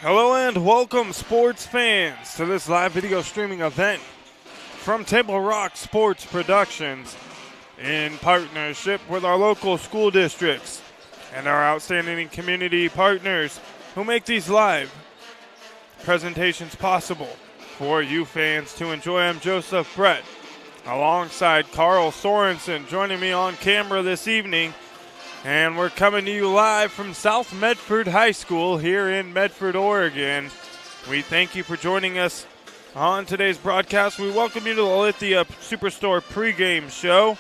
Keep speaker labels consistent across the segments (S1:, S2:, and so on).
S1: Hello and welcome, sports fans, to this live video streaming event from Table Rock Sports Productions in partnership with our local school districts and our outstanding community partners who make these live presentations possible for you fans to enjoy. I'm Joseph Brett, alongside Carl Sorensen, joining me on camera this evening. And we're coming to you live from South Medford High School here in Medford, Oregon. We thank you for joining us on today's broadcast. We welcome you to the Lithia Superstore pregame show,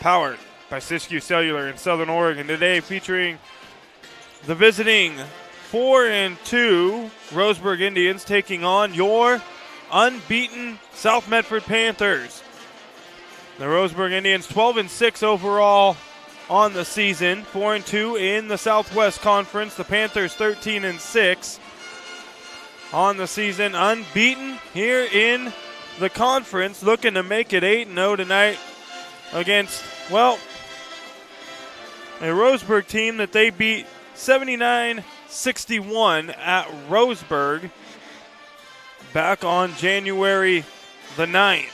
S1: powered by Siskiyou Cellular in Southern Oregon. Today featuring the visiting 4-2 Roseburg Indians taking on your unbeaten South Medford Panthers. The Roseburg Indians 12-6 overall on the season, 4-2 in the Southwest Conference. The Panthers 13-6 on the season, unbeaten here in the conference, looking to make it 8-0 tonight against, well, a Roseburg team that they beat 79-61 at Roseburg back on January the 9th.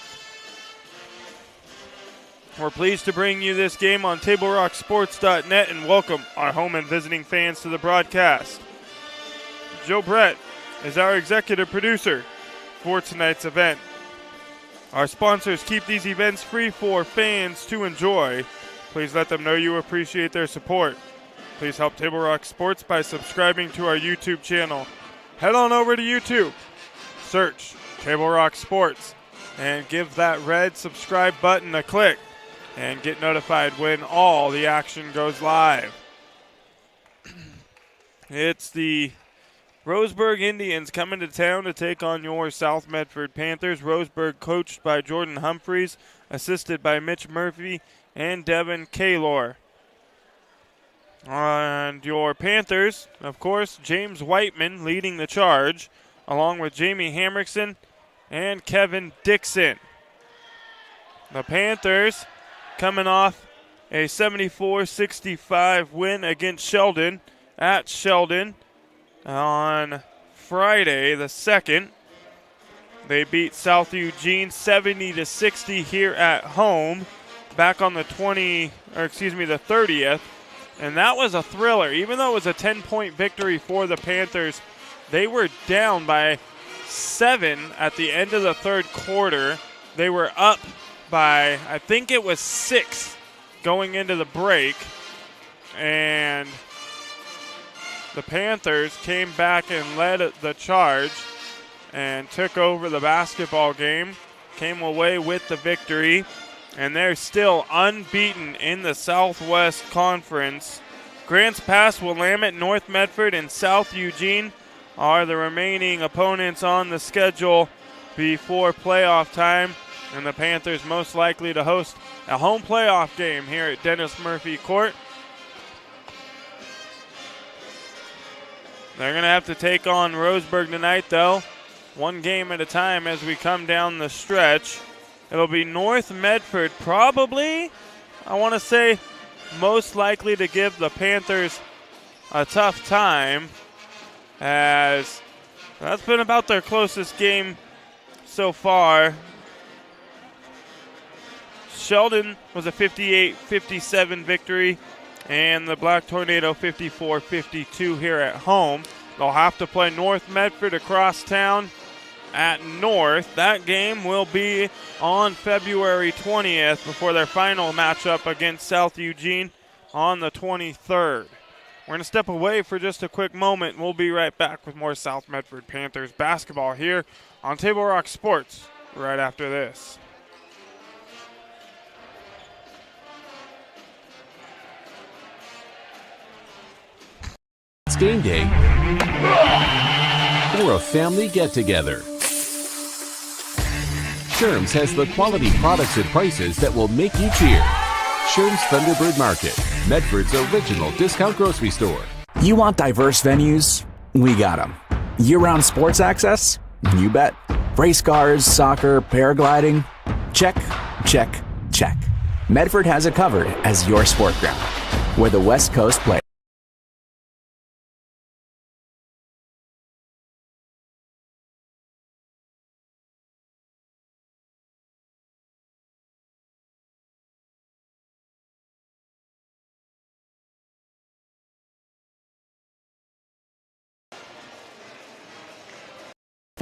S1: We're pleased to bring you this game on TableRockSports.net and welcome our home and visiting fans to the broadcast. Joe Brett is our executive producer for tonight's event. Our sponsors keep these events free for fans to enjoy. Please let them know you appreciate their support. Please help Table Rock Sports by subscribing to our YouTube channel. Head on over to YouTube, search Table Rock Sports, and give that red subscribe button a click and get notified when all the action goes live. It's the Roseburg Indians coming to town to take on your South Medford Panthers. Roseburg coached by Jordan Humphreys, assisted by Mitch Murphy and Devin Kaylor. And your Panthers, of course, James Whiteman leading the charge, along with Jamie Hamrickson and Kevin Dixon. The Panthers coming off a 74-65 win against Sheldon at Sheldon on Friday the 2nd. They beat South Eugene 70-60 here at home back on the 30th. And that was a thriller. Even though it was a 10-point victory for the Panthers, they were down by 7 at the end of the third quarter. They were up by, I think it was 6 going into the break. And the Panthers came back and led the charge and took over the basketball game, came away with the victory, and they're still unbeaten in the Southwest Conference. Grants Pass, Willamette, North Medford, and South Eugene are the remaining opponents on the schedule before playoff time. And the Panthers most likely to host a home playoff game here at Dennis Murphy Court. They're going to have to take on Roseburg tonight, though, one game at a time as we come down the stretch. It'll be North Medford, probably, I want to say, most likely to give the Panthers a tough time, as that's been about their closest game so far. Sheldon was a 58-57 victory, and the Black Tornado 54-52 here at home. They'll have to play North Medford across town at North. That game will be on February 20th before their final matchup against South Eugene on the 23rd. We're going to step away for just a quick moment. We'll be right back with more South Medford Panthers basketball here on Table Rock Sports right after this.
S2: It's game day or a family get-together. Sherm's has the quality products and prices that will make you cheer. Sherm's Thunderbird Market, Medford's original discount grocery store.
S3: You want diverse venues? We got them. Year-round sports access? You bet. Race cars, soccer, paragliding? Check, check, check. Medford has it covered as your sport ground, where the West Coast plays.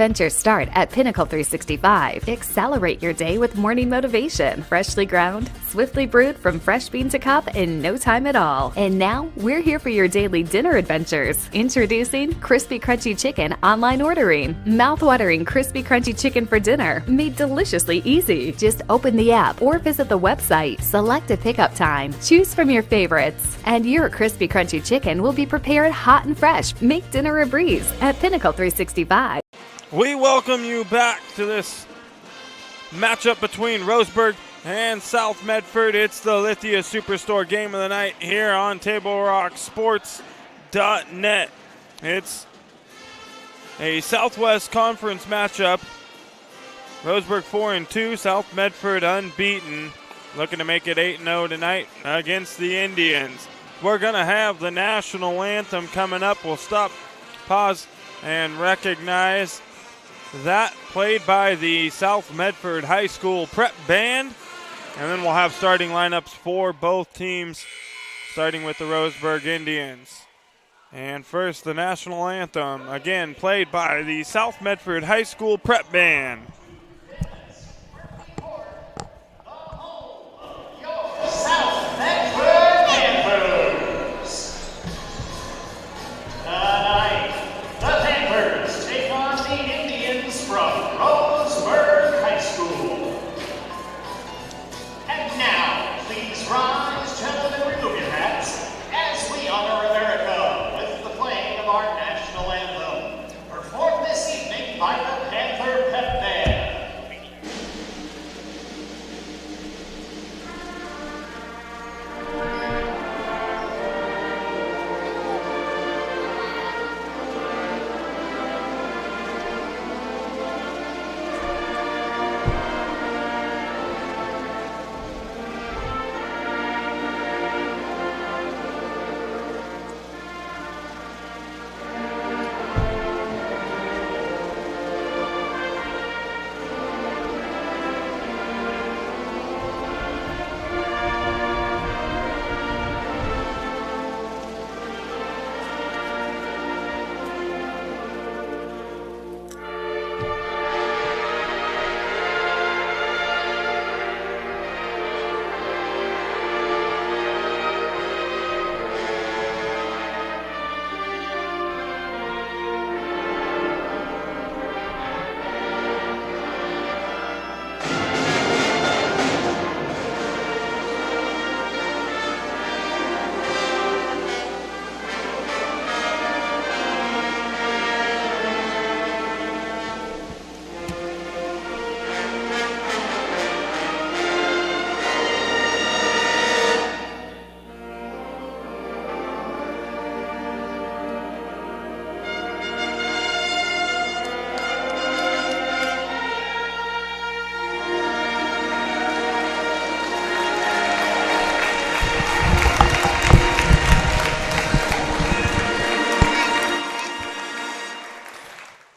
S4: Adventures start at Pinnacle 365. Accelerate your day with morning motivation. Freshly ground, swiftly brewed from fresh bean to cup in no time at all. And now, we're here for your daily dinner adventures. Introducing Crispy Crunchy Chicken online ordering. Mouth-watering Crispy Crunchy Chicken for dinner, made deliciously easy. Just open the app or visit the website. Select a pickup time. Choose from your favorites. And your Crispy Crunchy Chicken will be prepared hot and fresh. Make dinner a breeze at Pinnacle 365.
S1: We welcome you back to this matchup between Roseburg and South Medford. It's the Lithia Superstore game of the night here on TableRockSports.net. It's a Southwest Conference matchup. Roseburg 4-2, South Medford unbeaten. Looking to make it 8-0 tonight against the Indians. We're going to have the national anthem coming up. We'll stop, pause, and recognize that, played by the South Medford High School Prep Band. And then we'll have starting lineups for both teams, starting with the Roseburg Indians. And first, the national anthem, again played by the South Medford High School Prep Band.
S5: South Medford Panthers. Tonight, the Panthers take on the Indians from Roseburg High School. And now, please rise, gentlemen, remove your hats as we honor America with the playing of our national anthem, performed this evening by the Panther Pep Band.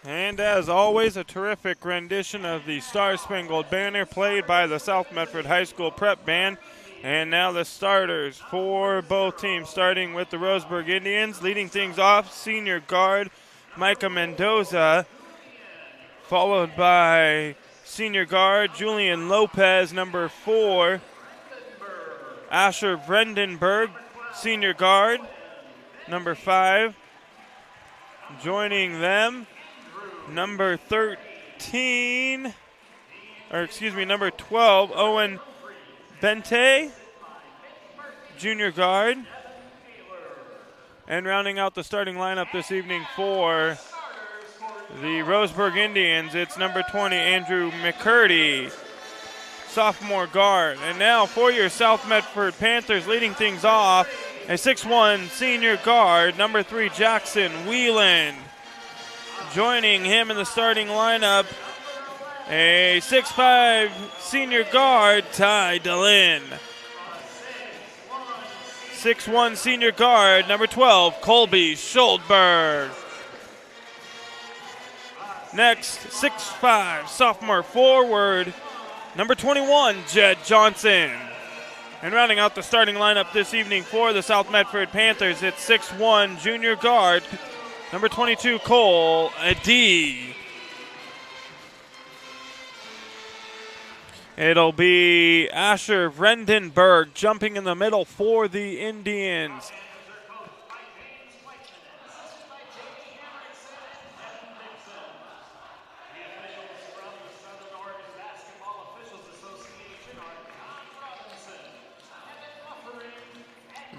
S1: And as always, a terrific rendition of the Star-Spangled Banner played by the South Medford High School Prep Band. And now the starters for both teams, starting with the Roseburg Indians. Leading things off, senior guard Micah Mendoza, followed by senior guard Julian Lopez, number 4. Asher Brendenberg, senior guard, number 5. Joining them, number 12, Owen Bente, junior guard. And rounding out the starting lineup this evening for the Roseburg Indians, it's number 20, Andrew McCurdy, sophomore guard. And now for your South Medford Panthers, leading things off, a 6'1" senior guard, number 3, Jackson Wheeland. Joining him in the starting lineup, a 6'5" senior guard, Ty DeLynn. 6'1" senior guard, number 12, Colby Schuldberg. Next, 6'5" sophomore forward, number 21, Jed Johnson. And rounding out the starting lineup this evening for the South Medford Panthers, it's 6'1" junior guard, number 22, Cole Adee. It'll be Asher Vrendenberg jumping in the middle for the Indians.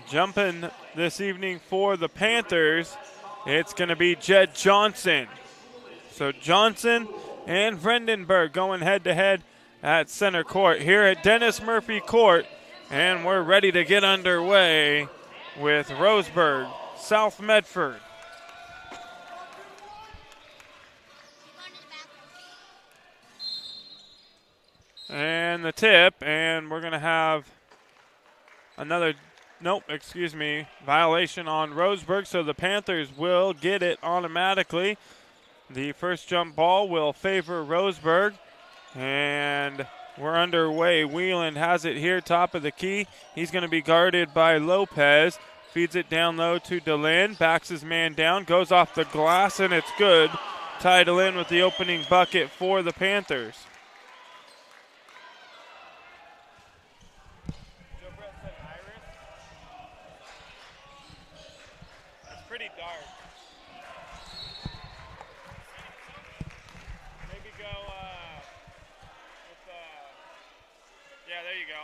S1: Jumping this evening for the Panthers, it's going to be Jed Johnson. So Johnson and Vrendenberg going head-to-head at center court here at Dennis Murphy Court. And we're ready to get underway with Roseburg, South Medford. And the tip, and we're going to have another violation on Roseburg, so the Panthers will get it automatically. The first jump ball will favor Roseburg, and we're underway. Wheeland has it here, top of the key. He's going to be guarded by Lopez. Feeds it down low to DeLynn, backs his man down, goes off the glass, and it's good. Ty DeLynn with the opening bucket for the Panthers. Pretty dark. Maybe go with yeah, there you go.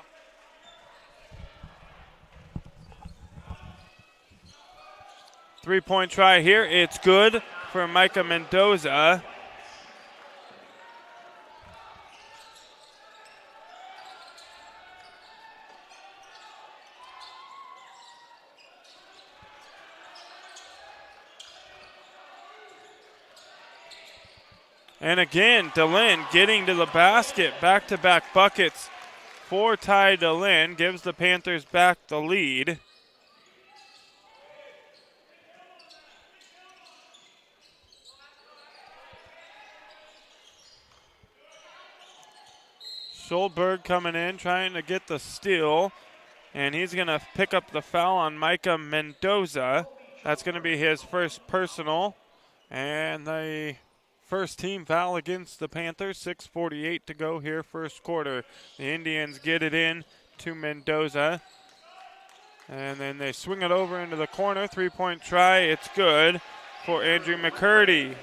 S1: 3-point try here. It's good for Micah Mendoza. And again, DeLynn getting to the basket. Back-to-back buckets for Ty DeLynn. Gives the Panthers back the lead. Schulberg coming in, trying to get the steal. And he's going to pick up the foul on Micah Mendoza. That's going to be his first personal. And the first team foul against the Panthers. 6:48 to go here, first quarter. The Indians get it in to Mendoza. And then they swing it over into the corner. 3-point try. It's good for Andrew McCurdy.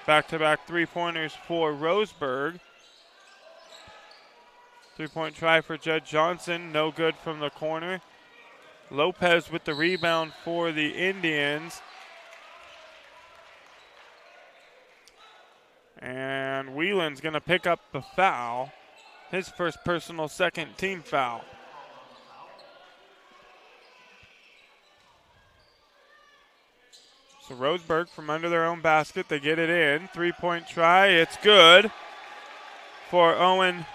S1: Back-to-back three-pointers for Roseburg. 3-point try for Jed Johnson. No good from the corner. Lopez with the rebound for the Indians. And Whelan's going to pick up the foul. His first personal, second team foul. So Roseburg from under their own basket, they get it in. 3-point try, it's good for Owen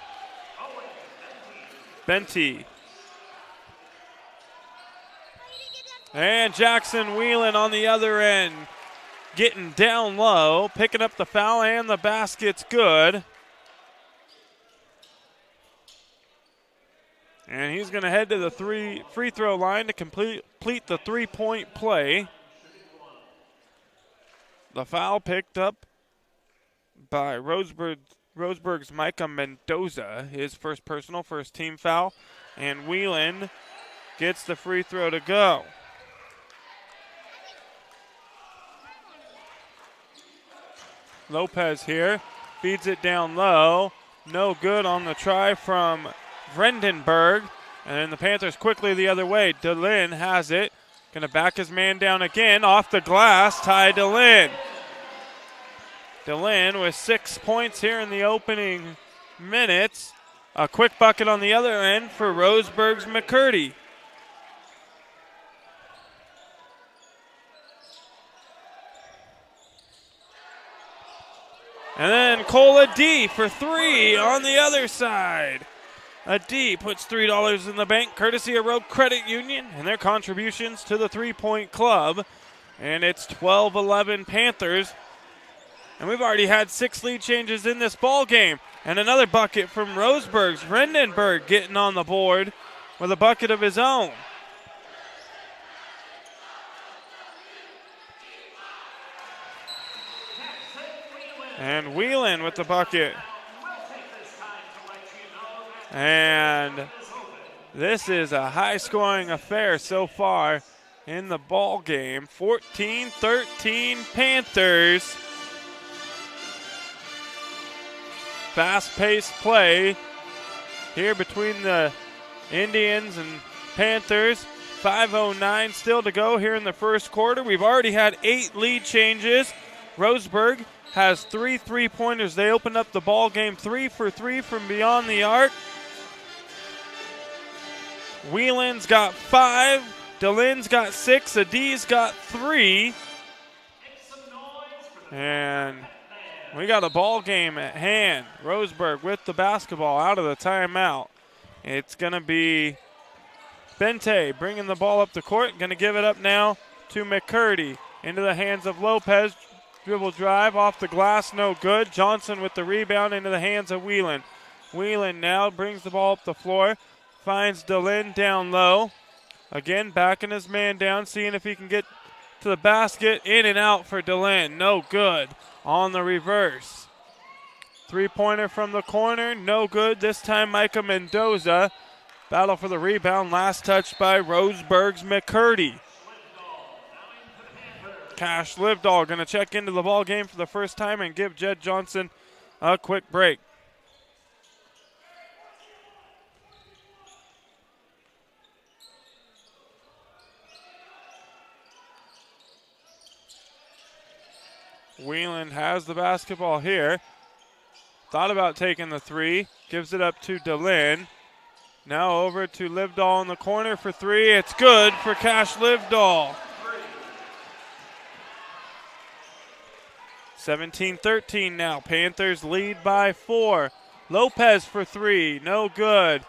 S1: Benty. And Jackson Whelan on the other end, getting down low, picking up the foul, and the basket's good. And he's going to head to the free throw line to complete the three-point play. The foul picked up by Roseburg's Micah Mendoza, his first personal, first team foul. And Whelan gets the free throw to go. Lopez here, feeds it down low. No good on the try from Vrendenberg. And then the Panthers quickly the other way. DeLynn has it. Going to back his man down again. Off the glass, Ty DeLynn. DeLynn with 6 points here in the opening minutes. A quick bucket on the other end for Roseburg's McCurdy. And then Cole D for three on the other side. A D puts $3 in the bank, courtesy of Road Credit Union and their contributions to the three-point club. And it's 12-11 Panthers. And we've already had 6 lead changes in this ball game. And another bucket from Roseburg's Vrendenberg getting on the board with a bucket of his own. And Whelan with the bucket. And this is a high-scoring affair so far in the ball game. 14-13 Panthers. Fast-paced play here between the Indians and Panthers. 5:09 still to go here in the first quarter. We've already had 8 lead changes. Roseburg has 3 3-pointers. They opened up the ball game 3 for 3 from beyond the arc. Whelan's got 5. DeLynne's got 6. Adie's got 3. And we got a ball game at hand. Roseburg with the basketball out of the timeout. It's going to be Bente bringing the ball up the court. Going to give it up now to McCurdy. Into the hands of Lopez. Dribble drive off the glass, no good. Johnson with the rebound into the hands of Whelan. Whelan now brings the ball up the floor. Finds DeLynne down low. Again, backing his man down, seeing if he can get to the basket. In and out for DeLynne. No good on the reverse. 3-pointer from the corner. No good. This time Micah Mendoza. Battle for the rebound. Last touch by Roseburg's McCurdy. Cash Livedall going to check into the ball game for the first time and give Jed Johnson a quick break. Whelan has the basketball here. Thought about taking the 3. Gives it up to DeLynne. Now over to Livedall in the corner for 3. It's good for Cash Livedall. 17-13 now. Panthers lead by 4. Lopez for 3. No good.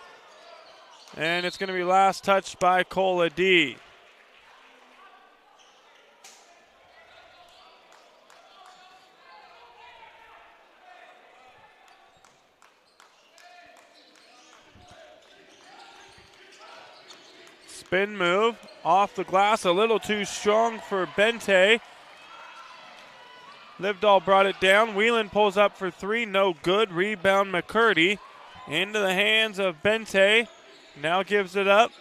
S1: And it's going to be last touched by Cole Adie. Spin move off the glass, a little too strong for Bente. Livedall brought it down. Whelan pulls up for 3, no good. Rebound McCurdy into the hands of Bente. Now gives it up.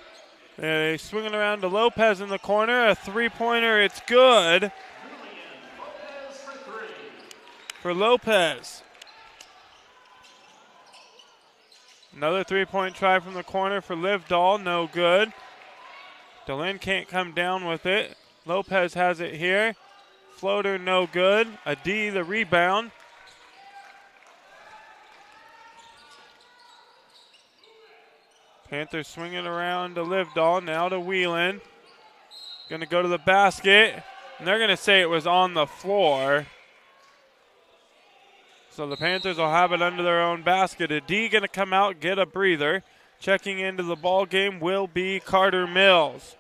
S1: Swinging around to Lopez in the corner. A 3-pointer, it's good for Lopez. Another 3-point try from the corner for Livedall, no good. DeLynne can't come down with it. Lopez has it here. Floater, no good. Adie, the rebound. Panthers swinging around to Livedall, now to Whelan. Going to go to the basket. And they're going to say it was on the floor. So the Panthers will have it under their own basket. Adie going to come out, get a breather. Checking into the ball game will be Carter Mills.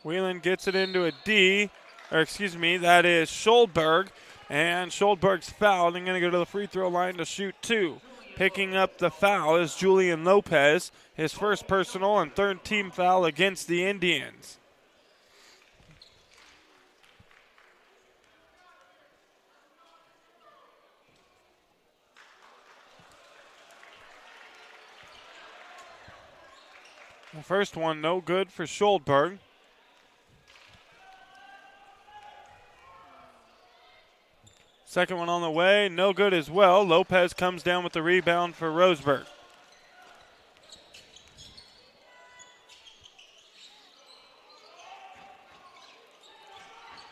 S1: Whelan gets it into that is Scholdberg. And Scholdberg's fouled and going to go to the free throw line to shoot 2. Picking up the foul is Julian Lopez, his first personal and third team foul against the Indians. The first one no good for Scholdberg. Second one on the way, no good as well. Lopez comes down with the rebound for Roseburg.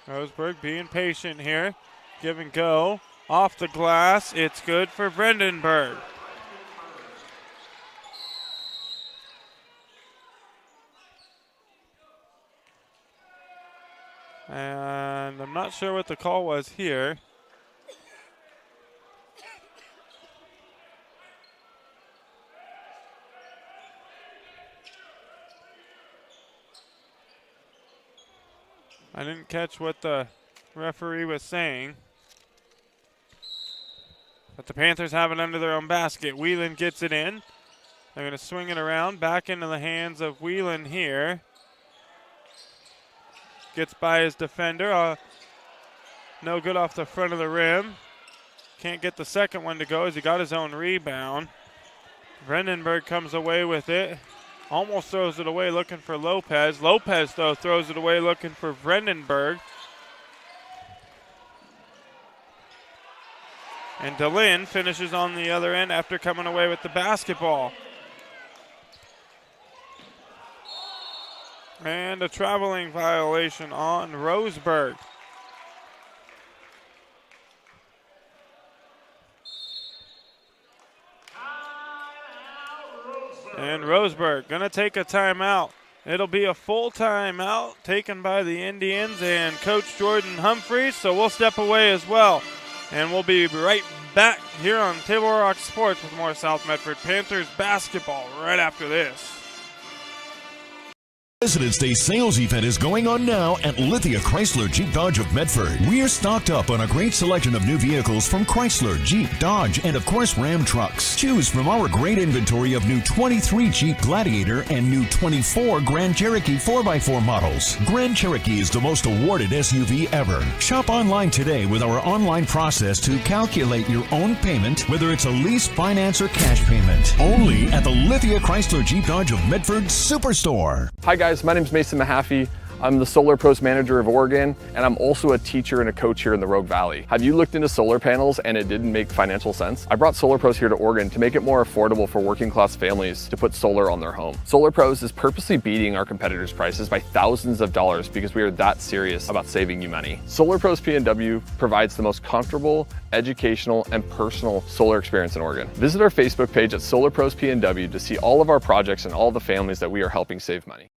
S1: Roseburg being patient here. Give and go. Off the glass, it's good for Brandenburg. And I'm not sure what the call was here. I didn't catch what the referee was saying. But the Panthers have it under their own basket. Whelan gets it in. They're going to swing it around back into the hands of Whelan here. gets by his defender. No good off the front of the rim. Can't get the second one to go as he got his own rebound. Brandenburg comes away with it. Almost throws it away looking for Lopez. Lopez, though, throws it away looking for Brandenburg. And DeLynn finishes on the other end after coming away with the basketball. And a traveling violation on Roseburg. And Roseburg going to take a timeout. It'll be a full timeout taken by the Indians and Coach Jordan Humphreys, so we'll step away as well. And we'll be right back here on Table Rock Sports with more South Medford Panthers basketball right after this.
S6: President's Day sales event is going on now at Lithia Chrysler Jeep Dodge of Medford. We're stocked up on a great selection of new vehicles from Chrysler, Jeep, Dodge, and of course Ram trucks. Choose from our great inventory of new 23 Jeep Gladiator and new 24 Grand Cherokee 4x4 models. Grand Cherokee is the most awarded SUV ever. Shop online today with our online process to calculate your own payment, whether it's a lease, finance, or cash payment. Only at the Lithia Chrysler Jeep Dodge of Medford Superstore.
S7: Hi guys, my name is Mason Mahaffey. I'm the Solar Pros Manager of Oregon, and I'm also a teacher and a coach here in the Rogue Valley. Have you looked into solar panels and it didn't make financial sense? I brought Solar Pros here to Oregon to make it more affordable for working class families to put solar on their home. Solar Pros is purposely beating our competitors' prices by thousands of dollars because we are that serious about saving you money. Solar Pros PNW provides the most comfortable, educational, and personal solar experience in Oregon. Visit our Facebook page at Solar Pros PNW to see all of our projects and all the families that we are helping save money.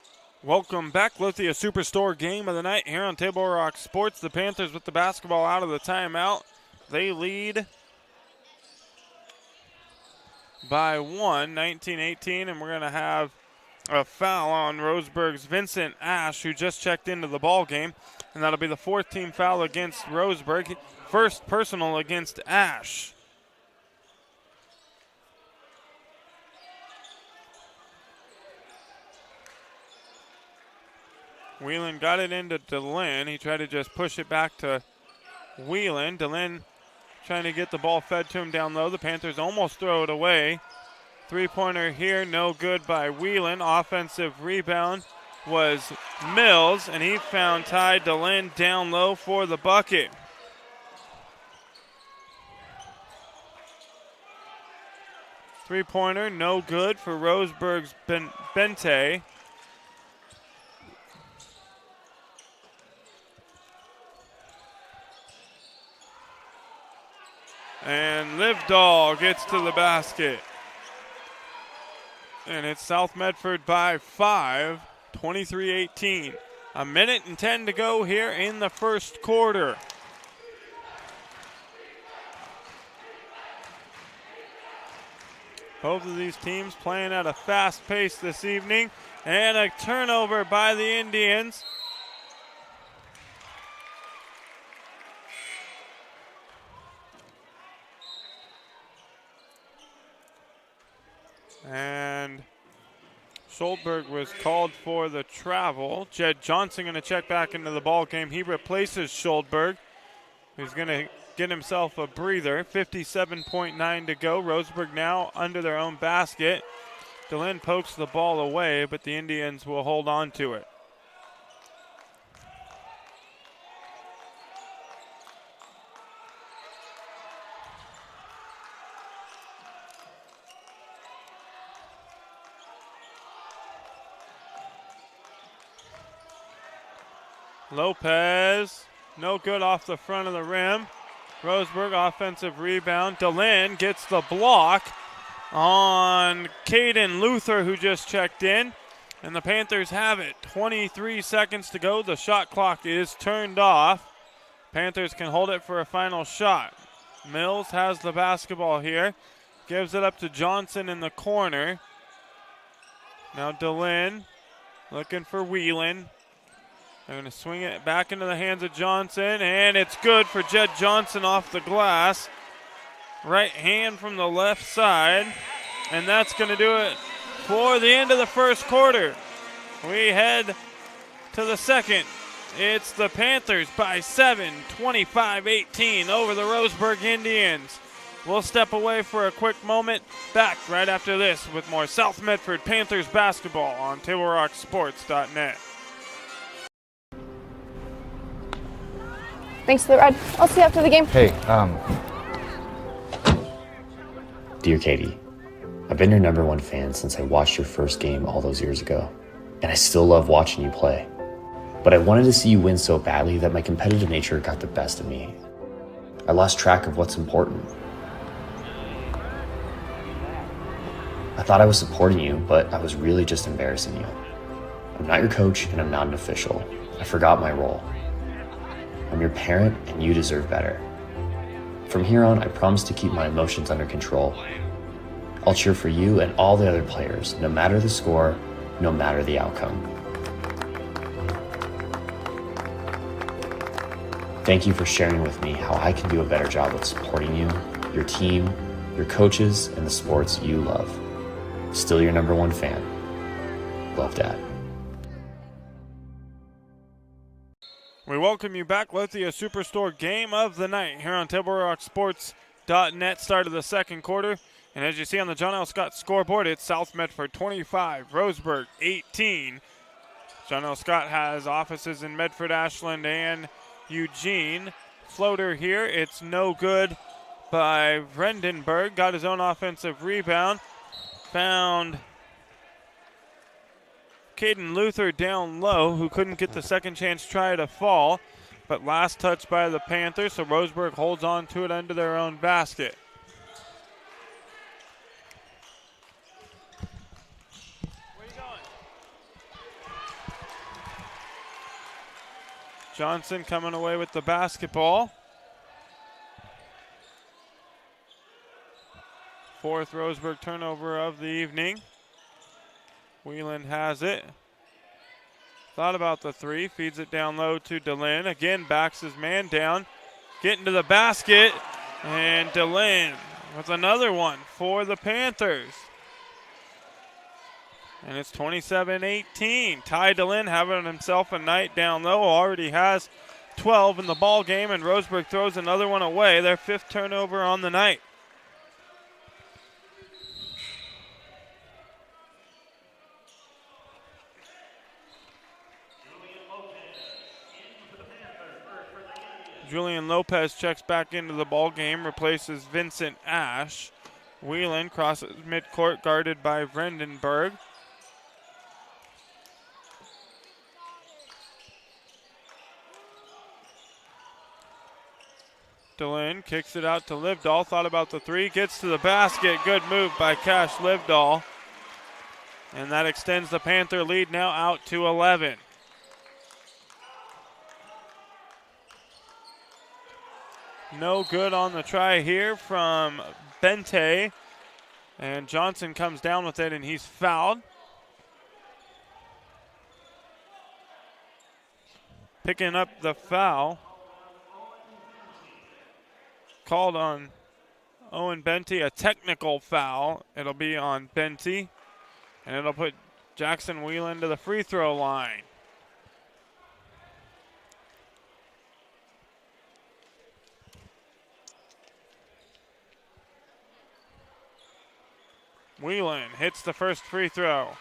S1: Welcome back, Lithia Superstore game of the night here on Table Rock Sports. The Panthers with the basketball out of the timeout. They lead by 1, 19-18, and we're going to have a foul on Roseburg's Vincent Ash, who just checked into the ball game, and that'll be the fourth team foul against Roseburg. First personal against Ash. Whelan got it into DeLynn. He tried to just push it back to Whelan. DeLynn trying to get the ball fed to him down low. The Panthers almost throw it away. Three-pointer here, no good by Whelan. Offensive rebound was Mills, and he found Ty DeLynn down low for the bucket. Three-pointer, no good for Roseburg's Bente. And Livedall gets to the basket. And it's South Medford by 5, 23-18. A minute and 10 to go here in the first quarter. Both of these teams playing at a fast pace this evening. And a turnover by the Indians. And Schultberg was called for the travel. Jed Johnson going to check back into the ball game. He replaces Schultberg, who's going to get himself a breather. 57.9 to go. Roseburg now under their own basket. DeLynn pokes the ball away, but the Indians will hold on to it. Lopez, no good off the front of the rim. Roseburg, offensive rebound. DeLynn gets the block on Caden Luther, who just checked in. And the Panthers have it. 23 seconds to go. The shot clock is turned off. Panthers can hold it for a final shot. Mills has the basketball here. Gives it up to Johnson in the corner. Now DeLynn looking for Whelan. They're going to swing it back into the hands of Johnson, and it's good for Jed Johnson off the glass. Right hand from the left side, and that's going to do it for the end of the first quarter. We head to the second, It's the Panthers by 7, 25-18 over the Roseburg Indians. We'll step away for a quick moment. Back right after this with more South Medford Panthers basketball on TableRockSports.net.
S8: Thanks for the ride. I'll see you after the game.
S9: Hey,
S10: Dear Katie, I've been your #1 fan since I watched your first game all those years ago, and I still love watching you play. But I wanted to see you win so badly that my competitive nature got the best of me. I lost track of what's important. I thought I was supporting you, but I was really just embarrassing you. I'm not your coach, and I'm not an official. I forgot my role. I'm your parent, and you deserve better. From here on, I promise to keep my emotions under control. I'll cheer for you and all the other players, no matter the score, no matter the outcome. Thank you for sharing with me how I can do a better job of supporting you, your team, your coaches, and the sports you love. Still your #1 fan. Love, Dad.
S1: We welcome you back. Lithia Superstore game of the night here on TableRockSports.net. Start of the second quarter. And as you see on the John L. Scott scoreboard, it's South Medford 25, Roseburg 18. John L. Scott has offices in Medford, Ashland, and Eugene. Floater here. It's no good by Vredenburg. Got his own offensive rebound. Found Caden Luther down low, who couldn't get the second chance try to fall. But last touch by the Panthers, so Roseburg holds on to it under their own basket. Where you going? Johnson coming away with the basketball. Fourth Roseburg turnover of the evening. Whelan has it. Thought about the three. Feeds it down low to DeLynn. Again, backs his man down. Getting to the basket. And DeLynn with another one for the Panthers. And it's 27-18. Ty DeLynn having himself a night down low. Already has 12 in the ball game. And Roseburg throws another one away. Their 5th turnover on the night. Julian Lopez checks back into the ball game, replaces Vincent Ash. Whelan crosses midcourt, guarded by Vredenburg. DeLynn kicks it out to Livdahl. Thought about the three, gets to the basket. Good move by Cash Livdahl. And that extends the Panther lead now out to 11. No good on the try here from Bente. And Johnson comes down with it, and he's fouled. Picking up the foul. Called on Owen Bente, a technical foul. It'll be on Bente. And it'll put Jackson Whelan to the free throw line. Whelan hits the first free throw.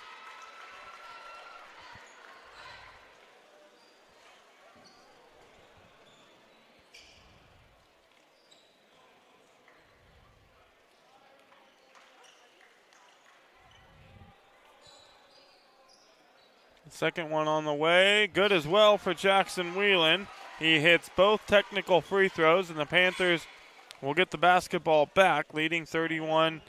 S1: The second one on the way. Good as well for Jackson Whelan. He hits both technical free throws, and the Panthers will get the basketball back, leading 31-18.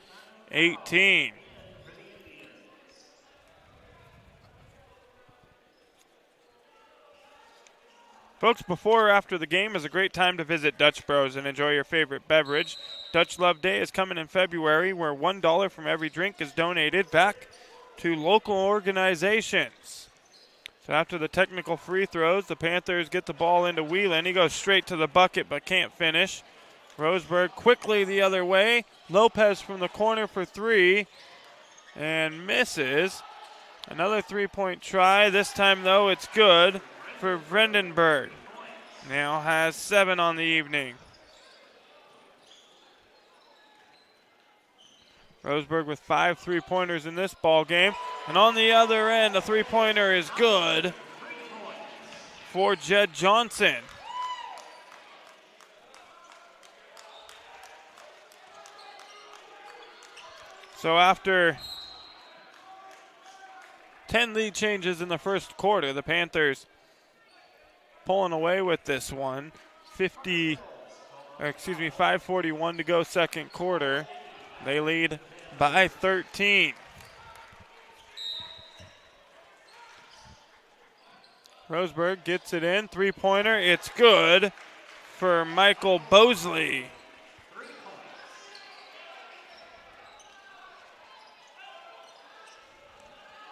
S1: Folks, before or after the game is a great time to visit Dutch Bros and enjoy your favorite beverage. Dutch Love Day is coming in February, where $1 from every drink is donated back to local organizations. So after the technical free throws, the Panthers get the ball into Whelan. He goes straight to the bucket but can't finish. Roseburg quickly the other way. Lopez from the corner for three and misses. Another three-point try. This time, though, it's good. for Vredenburg. Now has 7 on the evening. Roseburg with 5 3-pointers in this ball game. And on the other end, a 3-pointer is good for Jed Johnson. So after 10 lead changes in the first quarter, the Panthers pulling away with this one. 5:41 to go second quarter. They lead by 13. Roseburg gets it in, 3-pointer, it's good for Michael Bosley.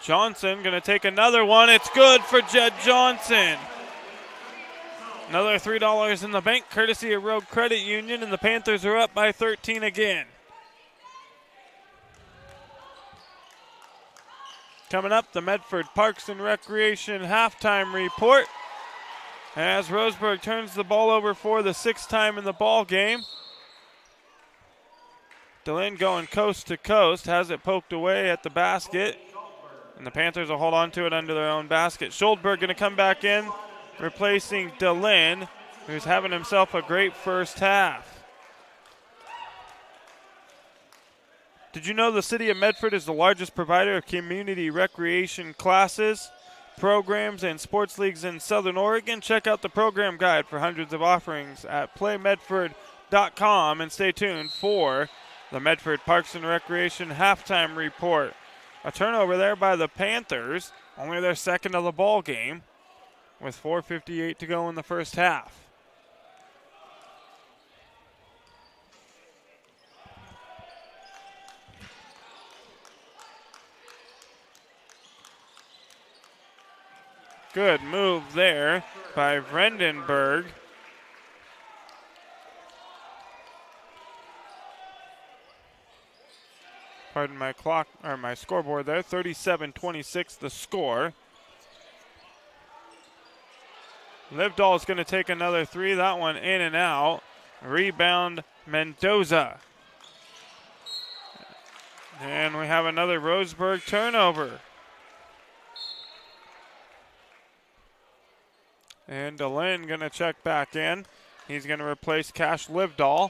S1: Johnson gonna take another one, it's good for Jed Johnson. Another $3 in the bank, courtesy of Rogue Credit Union, and the Panthers are up by 13 again. Coming up, the Medford Parks and Recreation halftime report as Roseburg turns the ball over for the 6th time in the ball game. DeLynn going coast to coast, has it poked away at the basket, and the Panthers will hold on to it under their own basket. Schuldberg going to come back in, replacing DeLynn, who's having himself a great first half. Did you know the city of Medford is the largest provider of community recreation classes, programs, and sports leagues in Southern Oregon? Check out the program guide for hundreds of offerings at playmedford.com and stay tuned for the Medford Parks and Recreation halftime report. A turnover there by the Panthers, only their second of the ball game, with 4:58 to go in the first half. Good move there by Vredenburg. Pardon my clock, or my scoreboard there. 37-26 the score. Livdahl is going to take another 3. That one in and out. Rebound Mendoza. And we have another Roseburg turnover. And DeLynn going to check back in. He's going to replace Cash Livdahl,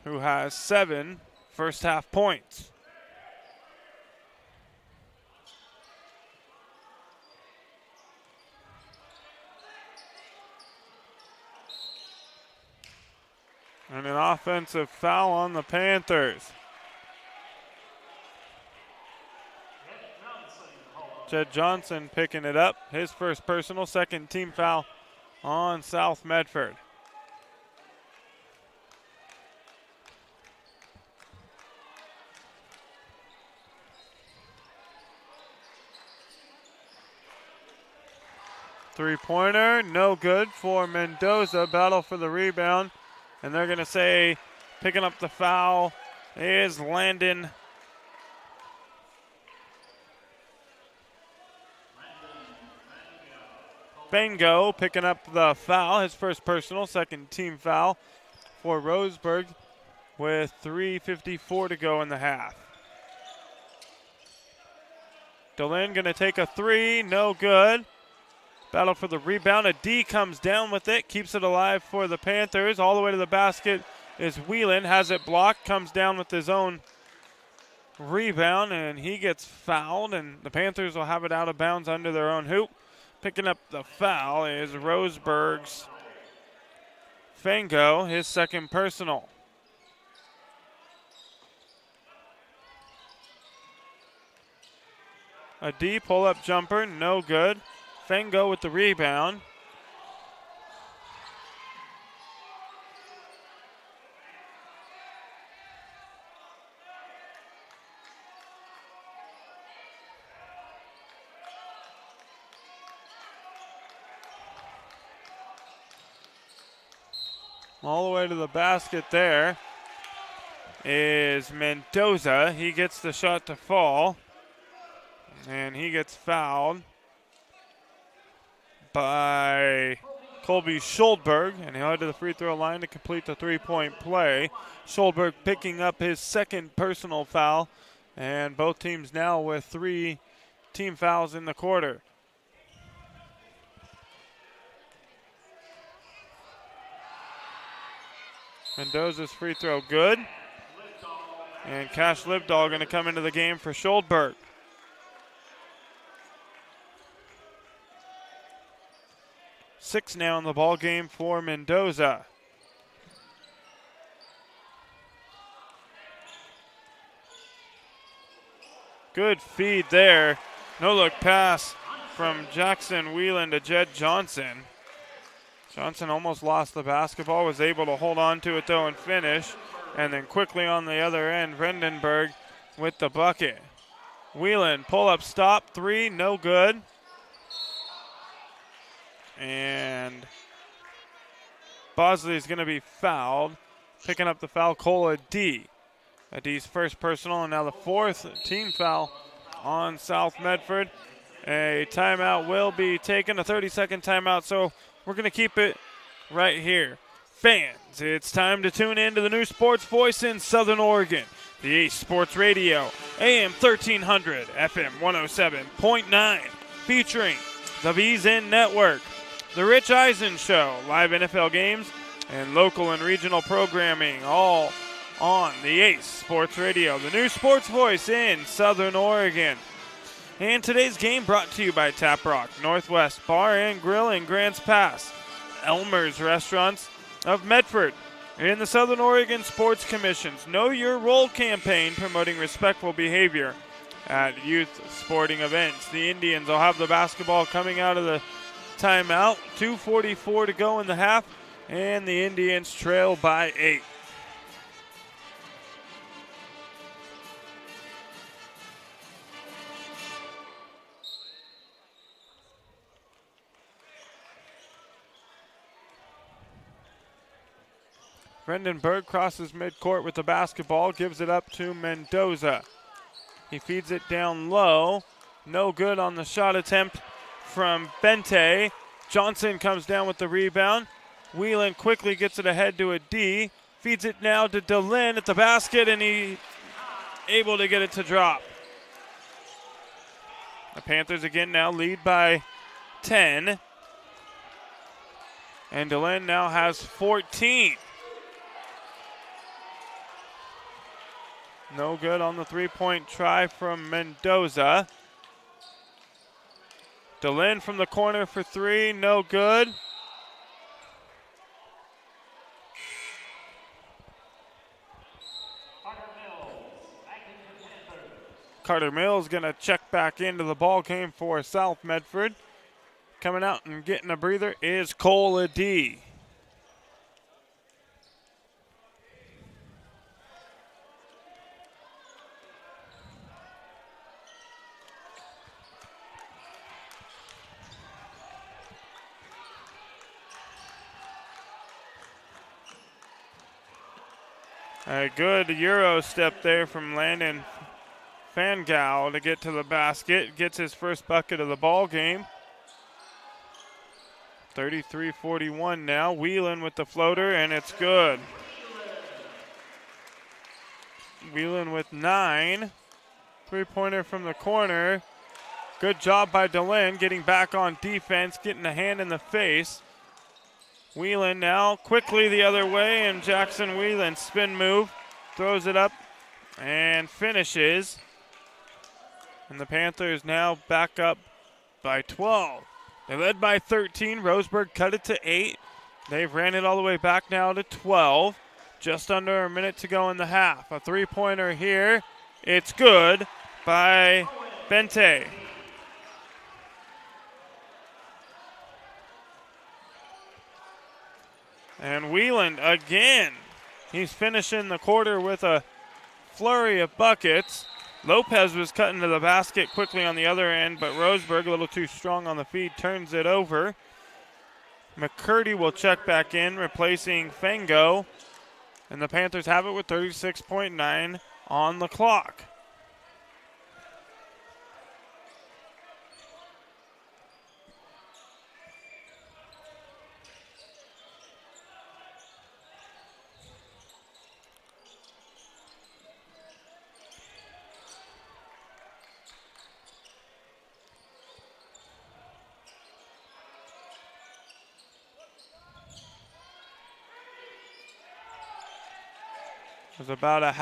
S1: who has 7 first half points. And an offensive foul on the Panthers. Jed Johnson picking it up. His first personal, second team foul on South Medford. Three-pointer, no good for Mendoza. Battle for the rebound. And they're going to say picking up the foul is Landon Bengo, picking up the foul, his first personal, second team foul for Roseburg with 3:54 to go in the half. DeLynn going to take a 3, no good. Battle for the rebound. A D comes down with it, keeps it alive for the Panthers. All the way to the basket is Whelan, has it blocked, comes down with his own rebound, and he gets fouled, and the Panthers will have it out of bounds under their own hoop. Picking up the foul is Roseburg's Fango, his second personal. A D pull-up jumper, no good. Fango with the rebound. All the way to the basket there is Mendoza. He gets the shot to fall, and he gets fouled by Colby Schuldberg, and he'll head to the free throw line to complete the three-point play. Schuldberg picking up his second personal foul, and both teams now with 3 team fouls in the quarter. Mendoza's free throw good. And Cash Libdahl going to come into the game for Schuldberg. Six now in the ball game for Mendoza. Good feed there. No look pass from Jackson Whelan to Jed Johnson. Johnson almost lost the basketball, was able to hold on to it though and finish. And then quickly on the other end, Vandenberg with the bucket. Whelan, pull up stop, 3, no good. And Bosley is going to be fouled. Picking up the foul, Cole D. D's first personal and now the 4th team foul on South Medford. A timeout will be taken, a 30-second timeout, so we're going to keep it right here. Fans, it's time to tune in to the new sports voice in Southern Oregon. The Ace Sports Radio, AM 1300, FM 107.9, featuring the BZN Network, The Rich Eisen Show, live NFL games, and local and regional programming, all on the Ace Sports Radio, the new sports voice in Southern Oregon. And today's game brought to you by Tap Rock, Northwest Bar and Grill in Grants Pass, Elmer's Restaurants of Medford, and the Southern Oregon Sports Commission's Know Your Role campaign promoting respectful behavior at youth sporting events. The Indians will have the basketball coming out of the timeout. 2:44 to go in the half, and the Indians trail by 8. Vandenberg crosses midcourt with the basketball, gives it up to Mendoza. He feeds it down low. No good on the shot attempt from Bente. Johnson comes down with the rebound. Whelan quickly gets it ahead to a D. Feeds it now to DeLynn at the basket, and he able to get it to drop. The Panthers again now lead by 10. And DeLynn now has 14. No good on the three-point try from Mendoza. DeLynn from the corner for 3, no good. Carter Mills going to check back into the ball game for South Medford. Coming out and getting a breather is Cole D. A good Euro step there from Landon Fangao to get to the basket. Gets his first bucket of the ball game. 33-41 now. Whelan with the floater, and it's good. Whelan with 9. Three-pointer from the corner. Good job by DeLynn getting back on defense, getting a hand in the face. Whelan now quickly the other way, and Jackson Whelan spin move, throws it up and finishes. And the Panthers now back up by 12. They led by 13. Roseburg cut it to 8. They've ran it all the way back now to 12. Just under a minute to go in the half. A three-pointer here. It's good by Bente. And Whelan again. He's finishing the quarter with a flurry of buckets. Lopez was cutting to the basket quickly on the other end, but Roseburg, a little too strong on the feed, turns it over. McCurdy will check back in, replacing Fango. And the Panthers have it with 36.9 on the clock. There's about a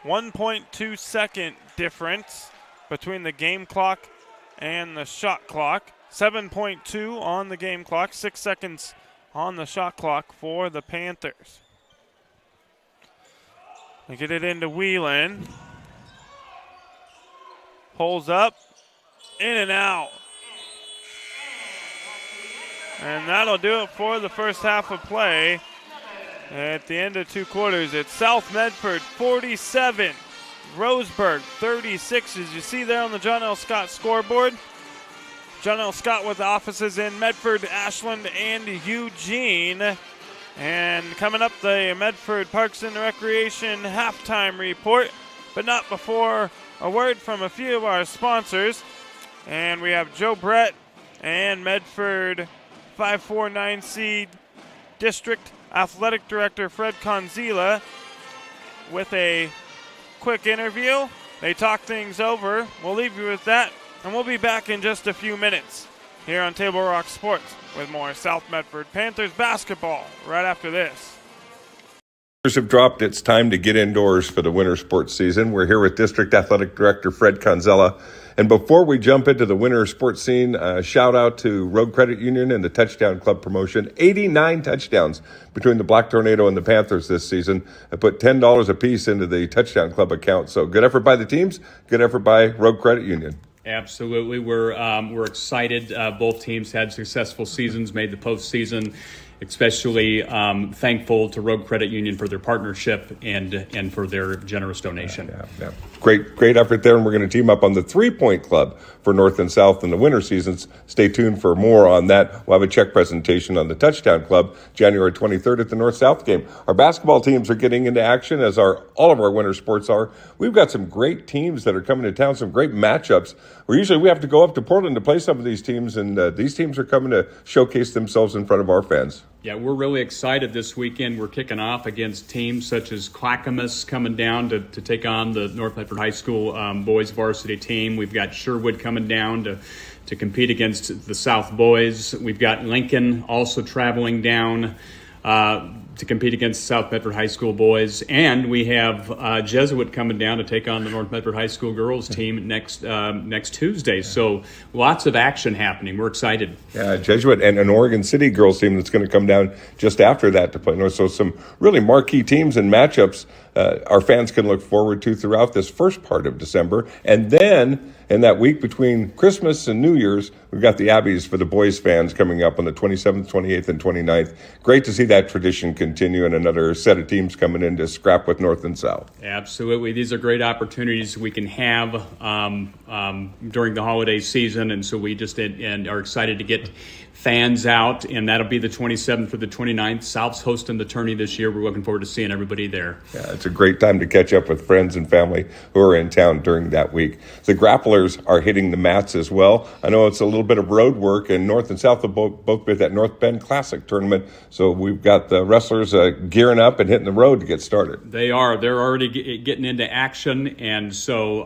S1: 1.2 second difference between the game clock and the shot clock. 7.2 on the game clock, 6 seconds on the shot clock for the Panthers. They get it into Whelan. Pulls up, in and out. And that'll do it for the first half of play. At the end of 2 quarters, it's South Medford 47, Roseburg 36, as you see there on the John L. Scott scoreboard. John L. Scott with offices in Medford, Ashland, and Eugene. And coming up, the Medford Parks and Recreation halftime report, but not before a word from a few of our sponsors. And we have Joe Brett and Medford 549 seed District Athletic Director Fred Conzila with a quick interview. They talk things over. We'll leave you with that, and we'll be back in just a few minutes here on Table Rock Sports with more South Medford Panthers basketball right after this.
S9: Have dropped. It's time to get indoors for the winter sports season. We're here with District Athletic Director Fred Conzella. And before we jump into the winter sports scene, shout out to Road Credit Union and the Touchdown Club promotion. 89 touchdowns between the Black Tornado and the Panthers this season. I put $10 apiece into the Touchdown Club account. So good effort by the teams, good effort by Road Credit Union.
S11: Absolutely. We're excited. Both teams had successful seasons, made the postseason. Especially thankful to Road Credit Union for their partnership and for their generous donation.
S9: Yeah. Great effort there, and we're going to team up on the 3-Point Club for North and South in the winter seasons. Stay tuned for more on that. We'll have a check presentation on the Touchdown Club January 23rd at the North-South game. Our basketball teams are getting into action, as all of our winter sports are. We've got some great teams that are coming to town, some great matchups. We have to go up to Portland to play some of these teams, and these teams are coming to showcase themselves in front of our fans.
S11: Yeah, we're really excited this weekend. We're kicking off against teams such as Clackamas coming down to take on the North Medford High School boys varsity team. We've got Sherwood coming down to compete against the South boys. We've got Lincoln also traveling down to compete against South Medford High School boys. And we have Jesuit coming down to take on the North Medford High School girls team next Tuesday. So lots of action happening. We're excited.
S9: Yeah, Jesuit and an Oregon City girls team that's going to come down just after that to play North. So some really marquee teams and matchups our fans can look forward to throughout this first part of December. And then in that week between Christmas and New Year's, we've got the Abbeys for the boys fans coming up on the 27th, 28th, and 29th. Great to see that tradition continue and another set of teams coming in to scrap with North and South.
S11: Absolutely. These are great opportunities we can have during the holiday season, and so we just are excited to get fans out, and that'll be the 27th or the 29th. South's hosting the tourney this year. We're looking forward to seeing everybody there.
S9: Yeah, it's a great time to catch up with friends and family who are in town during that week. The grapplers are hitting the mats as well. I know it's a little bit of road work, and North and South will both be at that North Bend Classic tournament, so we've got the wrestlers gearing up and hitting the road to get started.
S11: They are. They're already getting into action, and so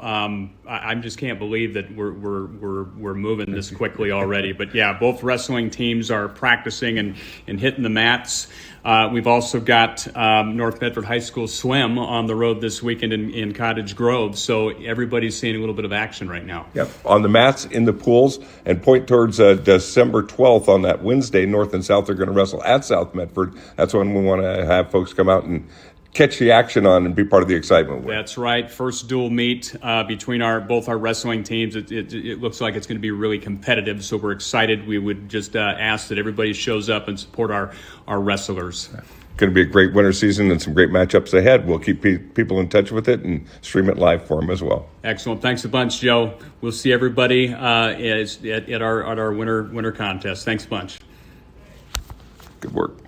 S11: I just can't believe that we're moving this quickly already. But yeah, both wrestling teams are practicing and hitting the mats. We've also got North Medford High School swim on the road this weekend in Cottage Grove, so everybody's seeing a little bit of action right now.
S9: Yep, on the mats, in the pools, and point towards December 12th on that Wednesday. North and South are going to wrestle at South Medford. That's when we want to have folks come out and catch the action on and be part of the excitement.
S11: That's right. First dual meet between both our wrestling teams. It looks like it's going to be really competitive, so we're excited. We would just ask that everybody shows up and support our wrestlers.
S9: Going to be a great winter season and some great matchups ahead. We'll keep people in touch with it and stream it live for them as well.
S11: Excellent. Thanks a bunch, Joe. We'll see everybody at our winter contest. Thanks a bunch.
S9: Good work.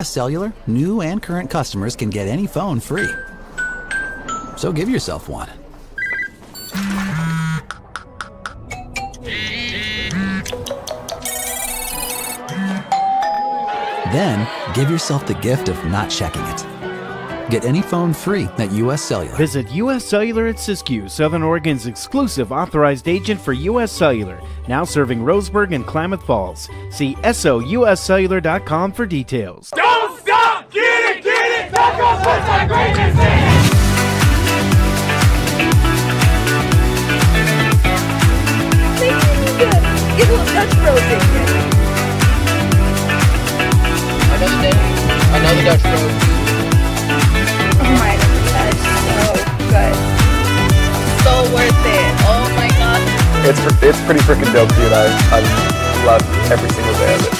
S12: Cellular, new and current customers can get any phone free. So give yourself one. Then, give yourself the gift of not checking it. Get any phone free at U.S. Cellular.
S13: Visit U.S. Cellular at Siskiyou, Southern Oregon's exclusive authorized agent for U.S. Cellular, now serving Roseburg and Klamath Falls. See SOUScellular.com for details.
S5: Don't stop! Get it! Back on puts our greatness in!
S8: Get a little Dutch Bros in here.
S14: Another day, another Dutch Bros.
S8: Oh my God, that is so good. So worth it. Oh my God.
S7: It's pretty freaking dope, dude. I love every single day of it.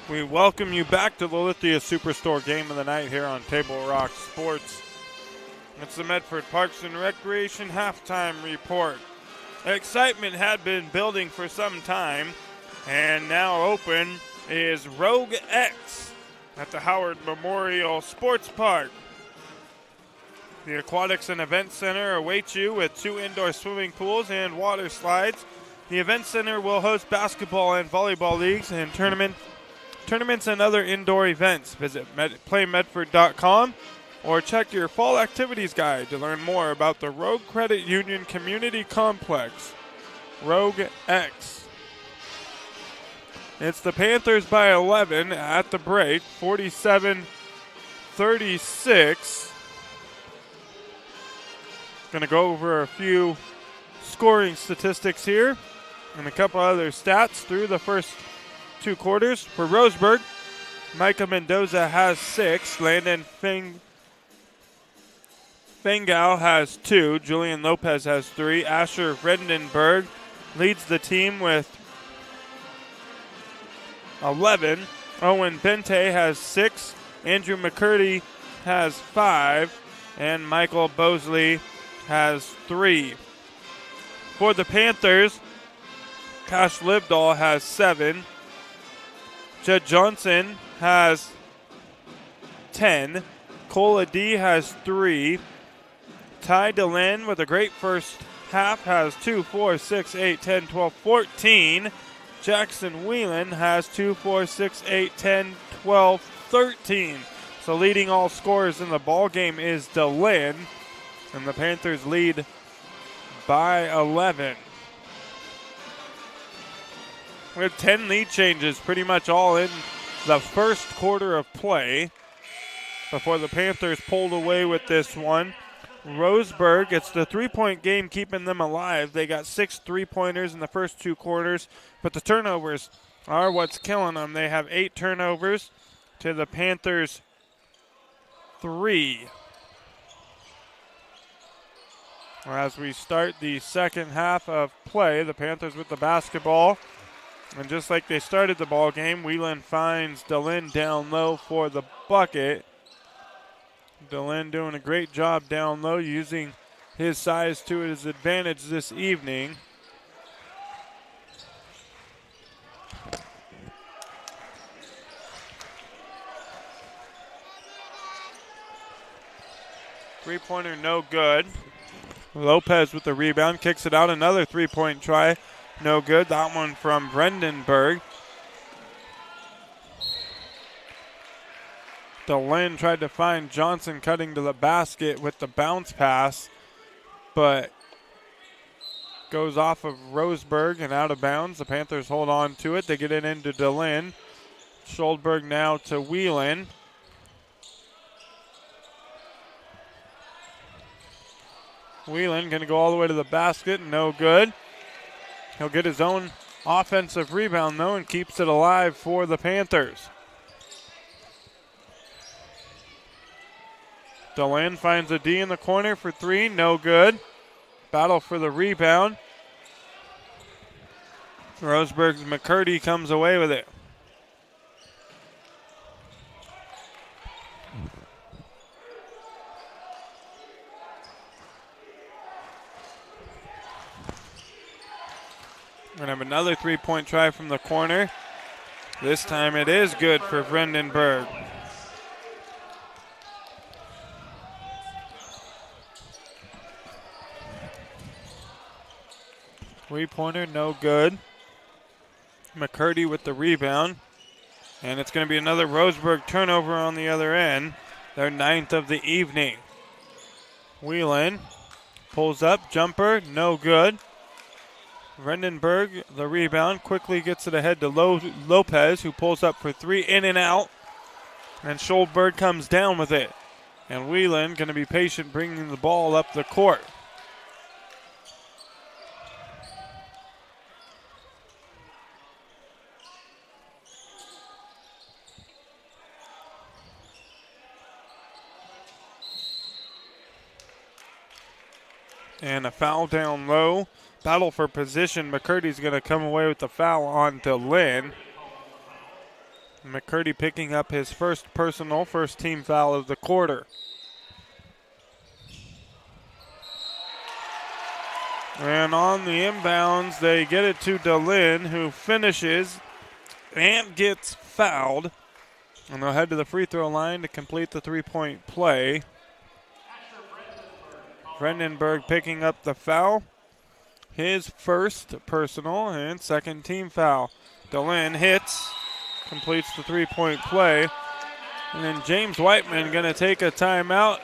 S1: We welcome you back to the Lithia Superstore game of the night here on Table Rock Sports. It's the Medford Parks and Recreation halftime report. Excitement had been building for some time, and now open is Rogue X at the Howard Memorial Sports Park. The Aquatics and Event Center awaits you with 2 indoor swimming pools and water slides. The Event Center will host basketball and volleyball leagues and tournaments and other indoor events. Visit playmedford.com or check your fall activities guide to learn more about the Rogue Credit Union Community Complex. Rogue X. It's the Panthers by 11 at the break, 47-36. Going to go over a few scoring statistics here and a couple other stats through the first 2 quarters. For Roseburg, Micah Mendoza has 6. Landon Fengau has 2. Julian Lopez has 3. Asher Vredenberg leads the team with 11. Owen Bente has 6. Andrew McCurdy has 5. And Michael Bosley has 3. For the Panthers, Cash Libdahl has 7. Jed Johnson has 10. Cole D has 3. Ty Delenn with a great first half has 2, 4, 6, 8, 10, 12, 14. Jackson Whelan has 2, 4, 6, 8, 10, 12, 13. So leading all scorers in the ball game is Delenn, and the Panthers lead by 11. We have 10 lead changes pretty much all in the first quarter of play before the Panthers pulled away with this one. Roseburg, it's the 3-point game keeping them alive. They got 6 3-pointers in the first 2 quarters, but the turnovers are what's killing them. They have 8 turnovers to the Panthers 3. As we start the second half of play, the Panthers with the basketball. And just like they started the ball game, Whelan finds Delenn down low for the bucket. Delenn doing a great job down low, using his size to his advantage this evening. Three-pointer no good. Lopez with the rebound, kicks it out, another three-point try. No good. That one from Vredenberg. Delenn tried to find Johnson cutting to the basket with the bounce pass, but goes off of Roseburg and out of bounds. The Panthers hold on to it. They get it into Delenn. Schuldberg now to Whelan. Whelan going to go all the way to the basket. No good. He'll get his own offensive rebound, though, and keeps it alive for the Panthers. Deland finds a D in the corner for three, no good. Battle for the rebound. Roseburg's McCurdy comes away with it. We're going to have another three-point try from the corner. This time it is good for Brandenburg. Three-pointer, no good. McCurdy with the rebound. And it's going to be another Roseburg turnover on the other end. Their 9th of the evening. Whelan pulls up, jumper, no good. Brandenburg, the rebound, quickly gets it ahead to Lopez, who pulls up for three, in and out. And Scholdberg comes down with it. And Whelan going to be patient bringing the ball up the court. And a foul down low. Battle for position. McCurdy's going to come away with the foul on to Lynn. McCurdy picking up his first team foul of the quarter. And on the inbounds, they get it to DeLynn, who finishes and gets fouled. And they'll head to the free throw line to complete the three-point play. Brandenburg picking up the foul. His first personal and second team foul. DeLynn hits, completes the three-point play. And then James Whiteman going to take a timeout.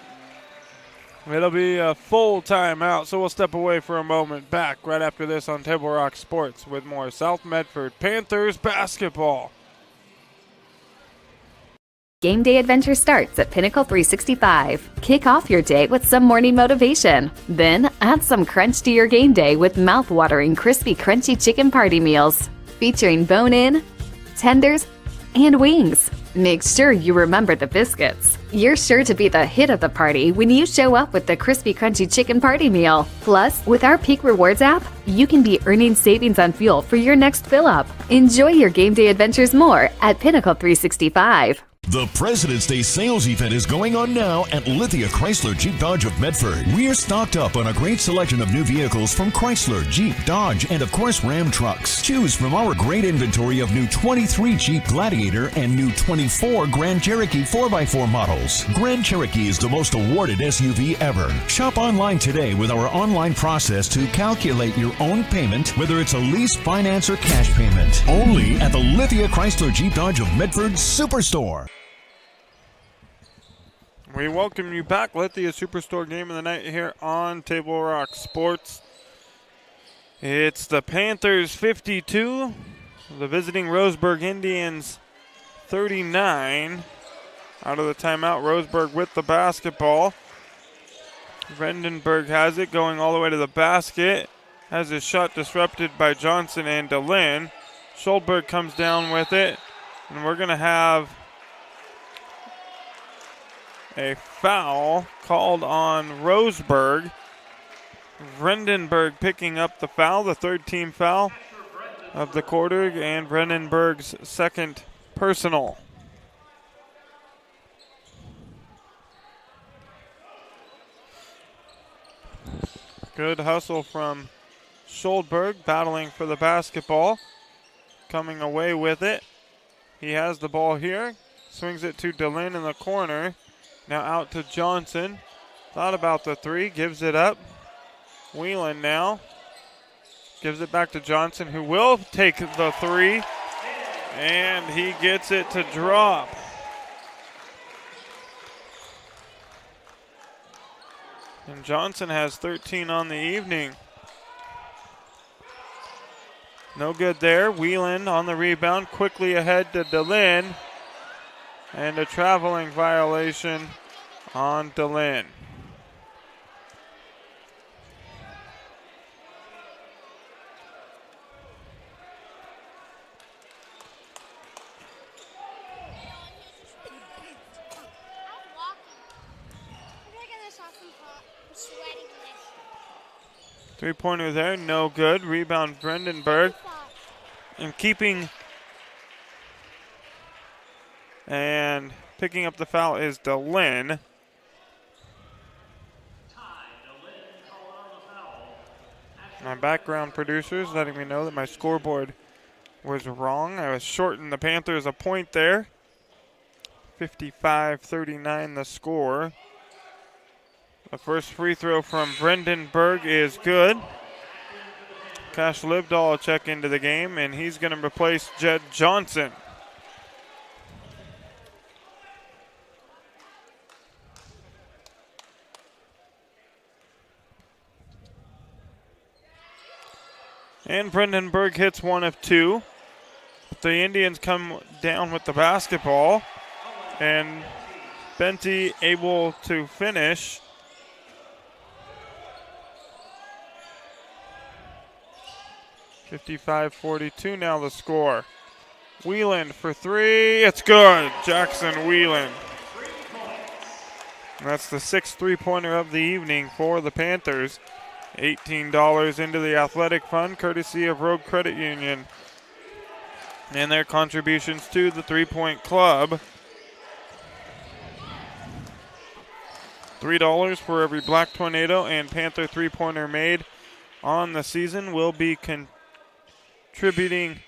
S1: It'll be a full timeout, so we'll step away for a moment. Back right after this on Table Rock Sports with more South Medford Panthers basketball.
S4: Game day adventure starts at Pinnacle 365. Kick off your day with some morning motivation. Then add some crunch to your game day with mouth-watering crispy crunchy chicken party meals. Featuring bone-in, tenders, and wings. Make sure you remember the biscuits. You're sure to be the hit of the party when you show up with the crispy crunchy chicken party meal. Plus, with our Peak Rewards app, you can be earning savings on fuel for your next fill-up. Enjoy your game day adventures more at Pinnacle 365.
S6: The President's Day sales event is going on now at Lithia Chrysler Jeep Dodge of Medford. We're stocked up on a great selection of new vehicles from Chrysler, Jeep, Dodge, and of course Ram trucks. Choose from our great inventory of new 23 Jeep Gladiator and new 24 Grand Cherokee 4x4 models. Grand Cherokee is the most awarded SUV ever. Shop online today with our online process to calculate your own payment, whether it's a lease, finance, or cash payment. Only at the Lithia Chrysler Jeep Dodge of Medford Superstore.
S1: We welcome you back. Lithia Superstore game of the night here on Table Rock Sports. It's the Panthers 52, the visiting Roseburg Indians 39. Out of the timeout, Roseburg with the basketball. Brandenburg has it, going all the way to the basket. Has his shot disrupted by Johnson and DeLynn. Scholdberg comes down with it, and we're going to have a foul called on Roseburg. Brandenburg picking up the foul, the third team foul of the quarter, and Brandenburg's second personal. Good hustle from Scholdberg, battling for the basketball, coming away with it. He has the ball here, swings it to DeLynn in the corner. Now out to Johnson. Thought about the three, gives it up. Whelan now gives it back to Johnson, who will take the three, and he gets it to drop. And Johnson has 13 on the evening. No good there. Whelan on the rebound, quickly ahead to DeLynn. And a traveling violation on DeLynn. Three-pointer there, no good. Rebound, Brandenburg. And picking up the foul is DeLynn. My background producers letting me know that my scoreboard was wrong. I was shorting the Panthers a point there. 55-39 the score. The first free throw from Brandenburg is good. Cash Libdahl will check into the game, and he's going to replace Jed Johnson. And Brandenburg hits one of two. The Indians come down with the basketball, and Benty able to finish. .55-42 now the score. Whelan for three. It's good. Jackson Whelan. And that's the sixth three-pointer of the evening for the Panthers. $18 into the athletic fund, courtesy of Rogue Credit Union. And their contributions to the three-point club. $3 for every Black Tornado and Panther three-pointer made on the season will be contributing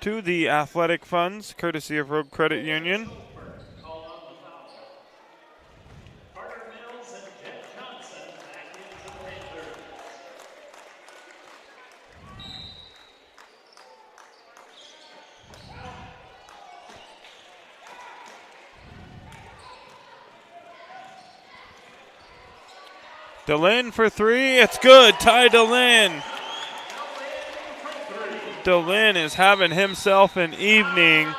S1: to the athletic funds, courtesy of Rogue Credit Union. DeLynn for three. It's good. Ty DeLynn. DeLynn is having himself an evening,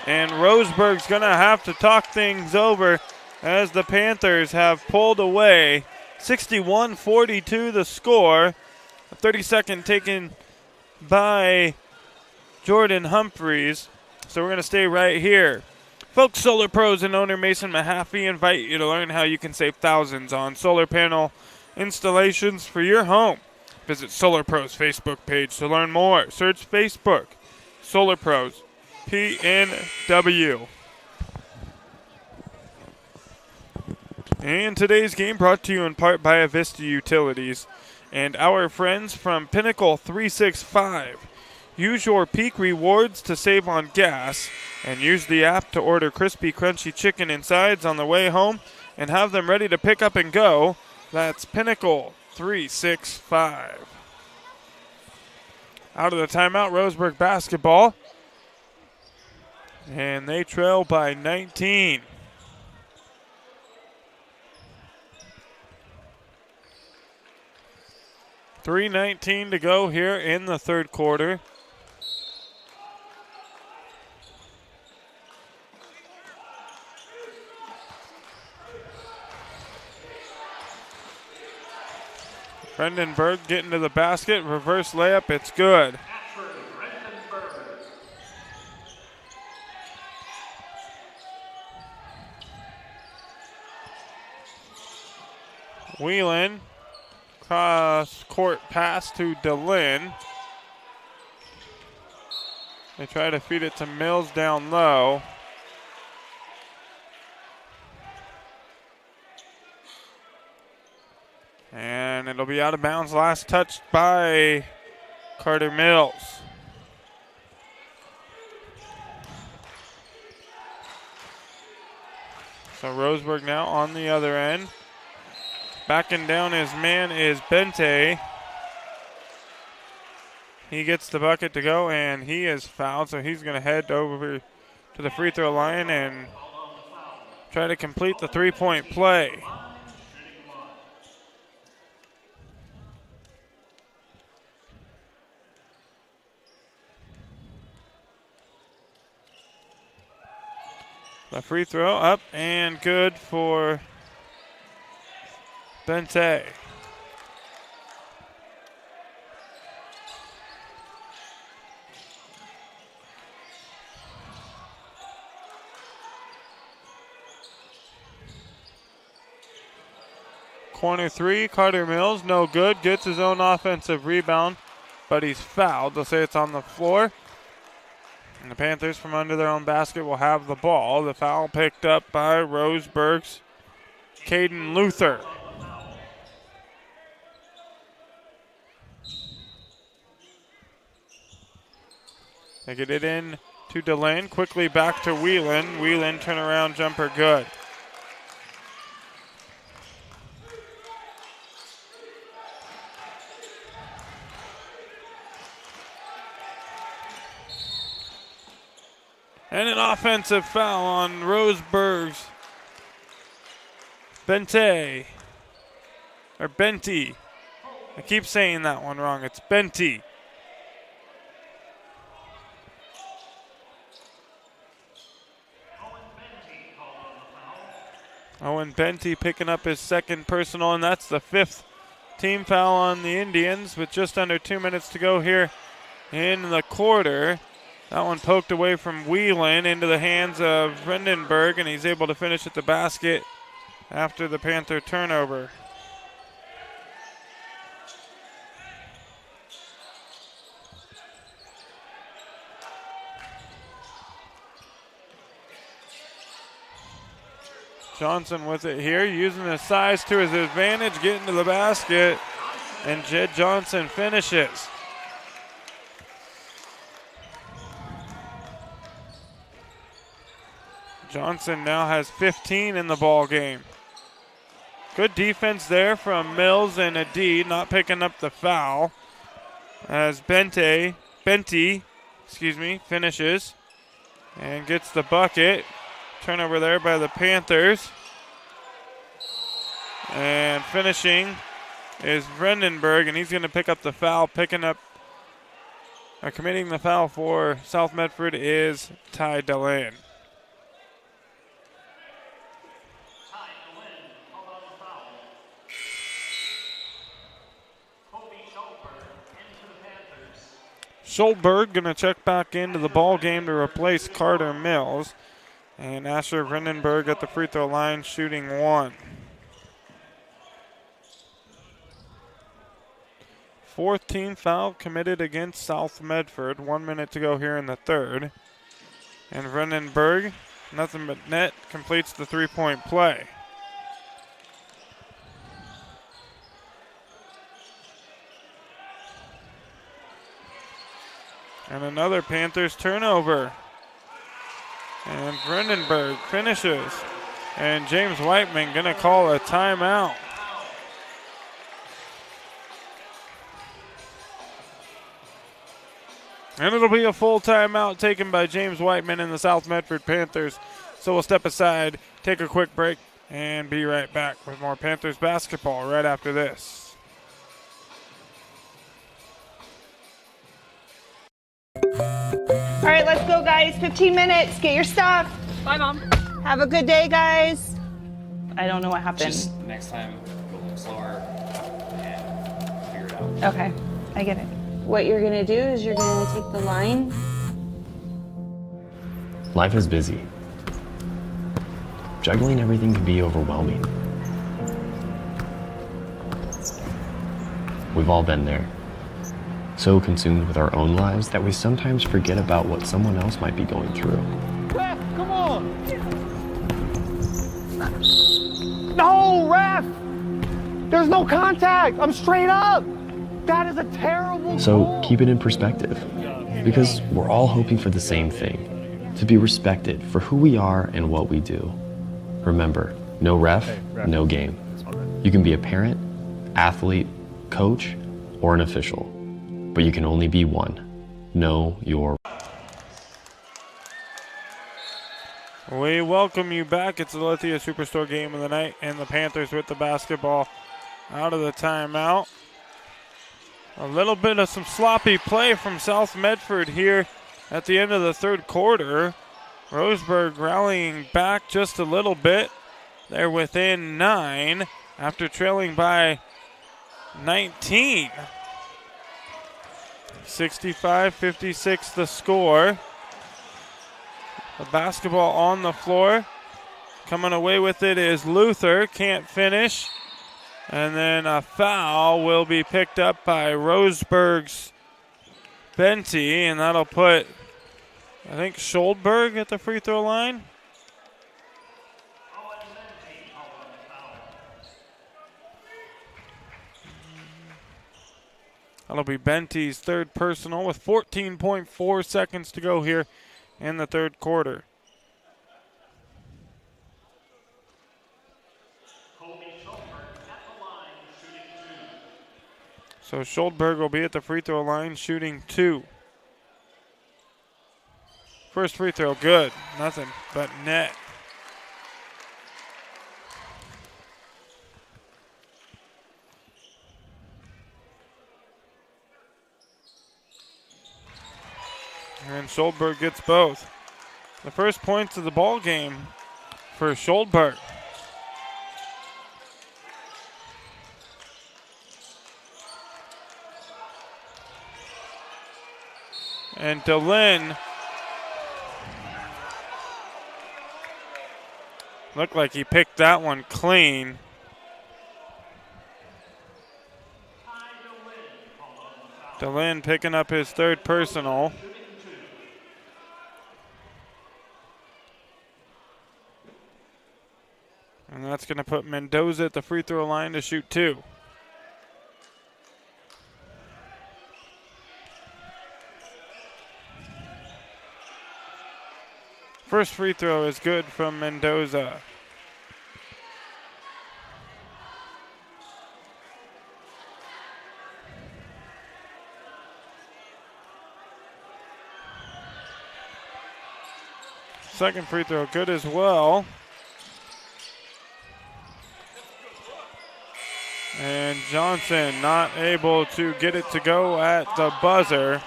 S1: and Roseburg's going to have to talk things over as the Panthers have pulled away. 61-42 the score. A 30-second taken by Jordan Humphreys. So we're going to stay right here. Folks, Solar Pros and owner Mason Mahaffey invite you to learn how you can save thousands on solar panel installations for your home. Visit Solar Pros Facebook page to learn more. Search Facebook, Solar Pros, PNW. And today's game brought to you in part by Avista Utilities and our friends from Pinnacle 365. Use your peak rewards to save on gas and use the app to order crispy, crunchy chicken and sides on the way home and have them ready to pick up and go. That's Pinnacle 365. Out of the timeout, Roseburg basketball. And they trail by 19. .3:19 to go here in the third quarter. Brandenburg getting to the basket, reverse layup, it's good. Whelan, cross court pass to DeLynn. They try to feed it to Mills down low. And it'll be out of bounds. Last touched by Carter Mills. So Roseburg now on the other end. Backing down his man is Bente. He gets the bucket to go, and he is fouled, so he's going to head over to the free throw line and try to complete the three-point play. The free throw up and good for Bente. Corner three, Carter Mills, no good. Gets his own offensive rebound, but he's fouled. They'll say it's on the floor. And the Panthers from under their own basket will have the ball. The foul picked up by Roseburg's Caden Luther. They get it in to Delane, quickly back to Whelan. Whelan turnaround jumper good. And an offensive foul on Roseburg's Bente. Or Benty. I keep saying that one wrong. It's Benty. Owen Benty picking up his second personal, and that's the 5th team foul on the Indians with just under 2 minutes to go here in the quarter. That one poked away from Whelan into the hands of Vredenberg, and he's able to finish at the basket after the Panther turnover. Johnson with it here, using his size to his advantage, getting to the basket, and Jed Johnson finishes. Johnson now has 15 in the ball game. Good defense there from Mills and Adid, not picking up the foul as Benty finishes and gets the bucket. Turnover there by the Panthers. And finishing is Vredenberg, and he's going to pick up the foul. Committing the foul for South Medford is Ty Delan. Schulberg going to check back into the ball game to replace Carter Mills. And Asher Vredenberg at the free throw line shooting one. 4th team foul committed against South Medford. 1 minute to go here in the third. And Vredenberg, nothing but net, completes the three-point play. And another Panthers turnover. And Vredenberg finishes. And James Whiteman going to call a timeout. And it'll be a full timeout taken by James Whiteman and the South Medford Panthers. So we'll step aside, take a quick break, and be right back with more Panthers basketball right after this.
S15: All right, let's go, guys. 15 minutes. Get your stuff.
S8: Bye, Mom.
S15: Have a good day, guys. I don't know what happened.
S16: Just next time, go a little slower and figure it out.
S15: Okay, I get it. What you're going to do is you're going to take the line.
S10: Life is busy. Juggling everything can be overwhelming. We've all been there. So consumed with our own lives that we sometimes forget about what someone else might be going through.
S17: Ref, come on! No, ref! There's no contact! I'm straight up! That is a terrible
S10: So keep it in perspective, because we're all hoping for the same thing, to be respected for who we are and what we do. Remember, no ref, no game. You can be a parent, athlete, coach, or an official. But you can only be one. Know your.
S1: We welcome you back. It's the Lithia Superstore game of the night, and the Panthers with the basketball out of the timeout. A little bit of some sloppy play from South Medford here at the end of the third quarter. Roseburg rallying back just a little bit. They're within 9 after trailing by 19. 65-56 the score. The basketball on the floor. Coming away with it is Luther. Can't finish. And then a foul will be picked up by Roseburg's Benty, and that'll put, I think, Scholdberg at the free throw line. That'll be Benty's third personal with 14.4 seconds to go here in the third quarter. So Scholdberg will be at the free throw line shooting 2. First free throw, good. Nothing but net. And Scholdberg gets both. The first points of the ball game for Scholdberg. And DeLynn looked like he picked that one clean. DeLynn picking up his third personal. And that's going to put Mendoza at the free throw line to shoot 2. First free throw is good from Mendoza. Second free throw good as well. And Johnson not able to get it to go at the buzzer.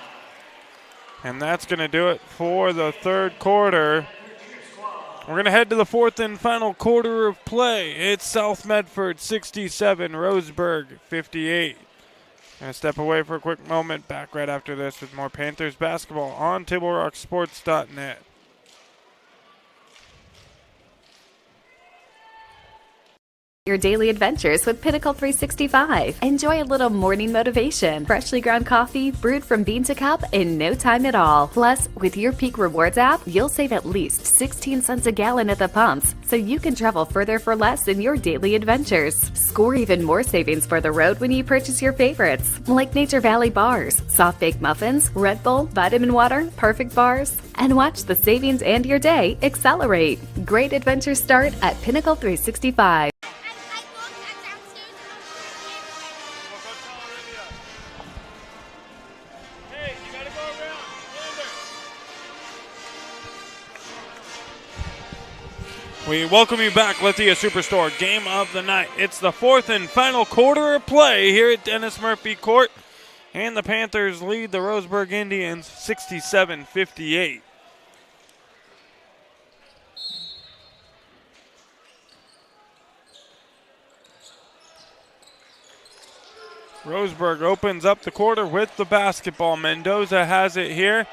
S1: And that's going to do it for the third quarter. We're going to head to the fourth and final quarter of play. It's South Medford 67, Roseburg 58. Going to step away for a quick moment. Back right after this with more Panthers basketball on TableRockSports.net.
S4: Your daily adventures with Pinnacle 365. Enjoy a little morning motivation. Freshly ground coffee brewed from bean to cup in no time at all. Plus, with your Peak Rewards app, you'll save at least 16 cents a gallon at the pumps, so you can travel further for less in your daily adventures. Score even more savings for the road when you purchase your favorites, like Nature Valley bars, soft baked muffins, Red Bull, vitamin water, perfect bars, and watch the savings and your day accelerate. Great adventures start at Pinnacle 365.
S1: We welcome you back, Lithia Superstore. Game of the night. It's the fourth and final quarter of play here at Dennis Murphy Court. And the Panthers lead the Roseburg Indians 67-58. Roseburg opens up the quarter with the basketball. Mendoza has it here.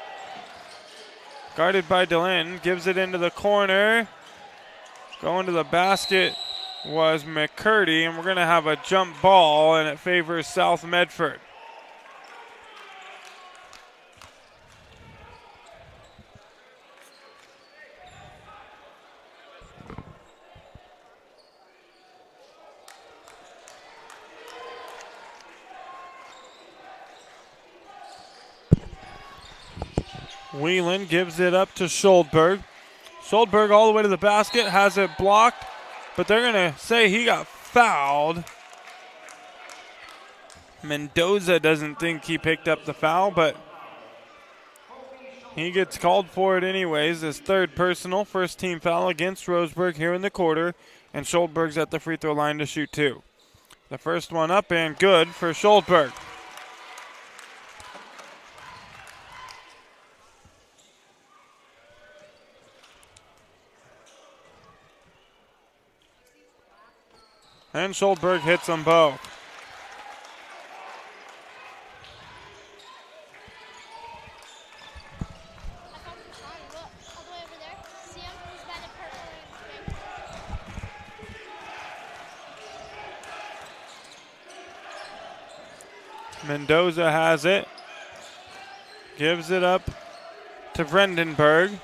S1: Guarded by DeLynn. Gives it into the corner. Going to the basket was McCurdy, and we're going to have a jump ball, and it favors South Medford. Whelan gives it up to Scholdberg. Scholdberg all the way to the basket, has it blocked, but they're going to say he got fouled. Mendoza doesn't think he picked up the foul, but he gets called for it anyways. His third personal, first team foul against Roseburg here in the quarter, and Scholdberg's at the free throw line to shoot 2. The first one up and good for Scholdberg. And Scholdberg hits them both. Mendoza has it. Gives it up to Vredenburg.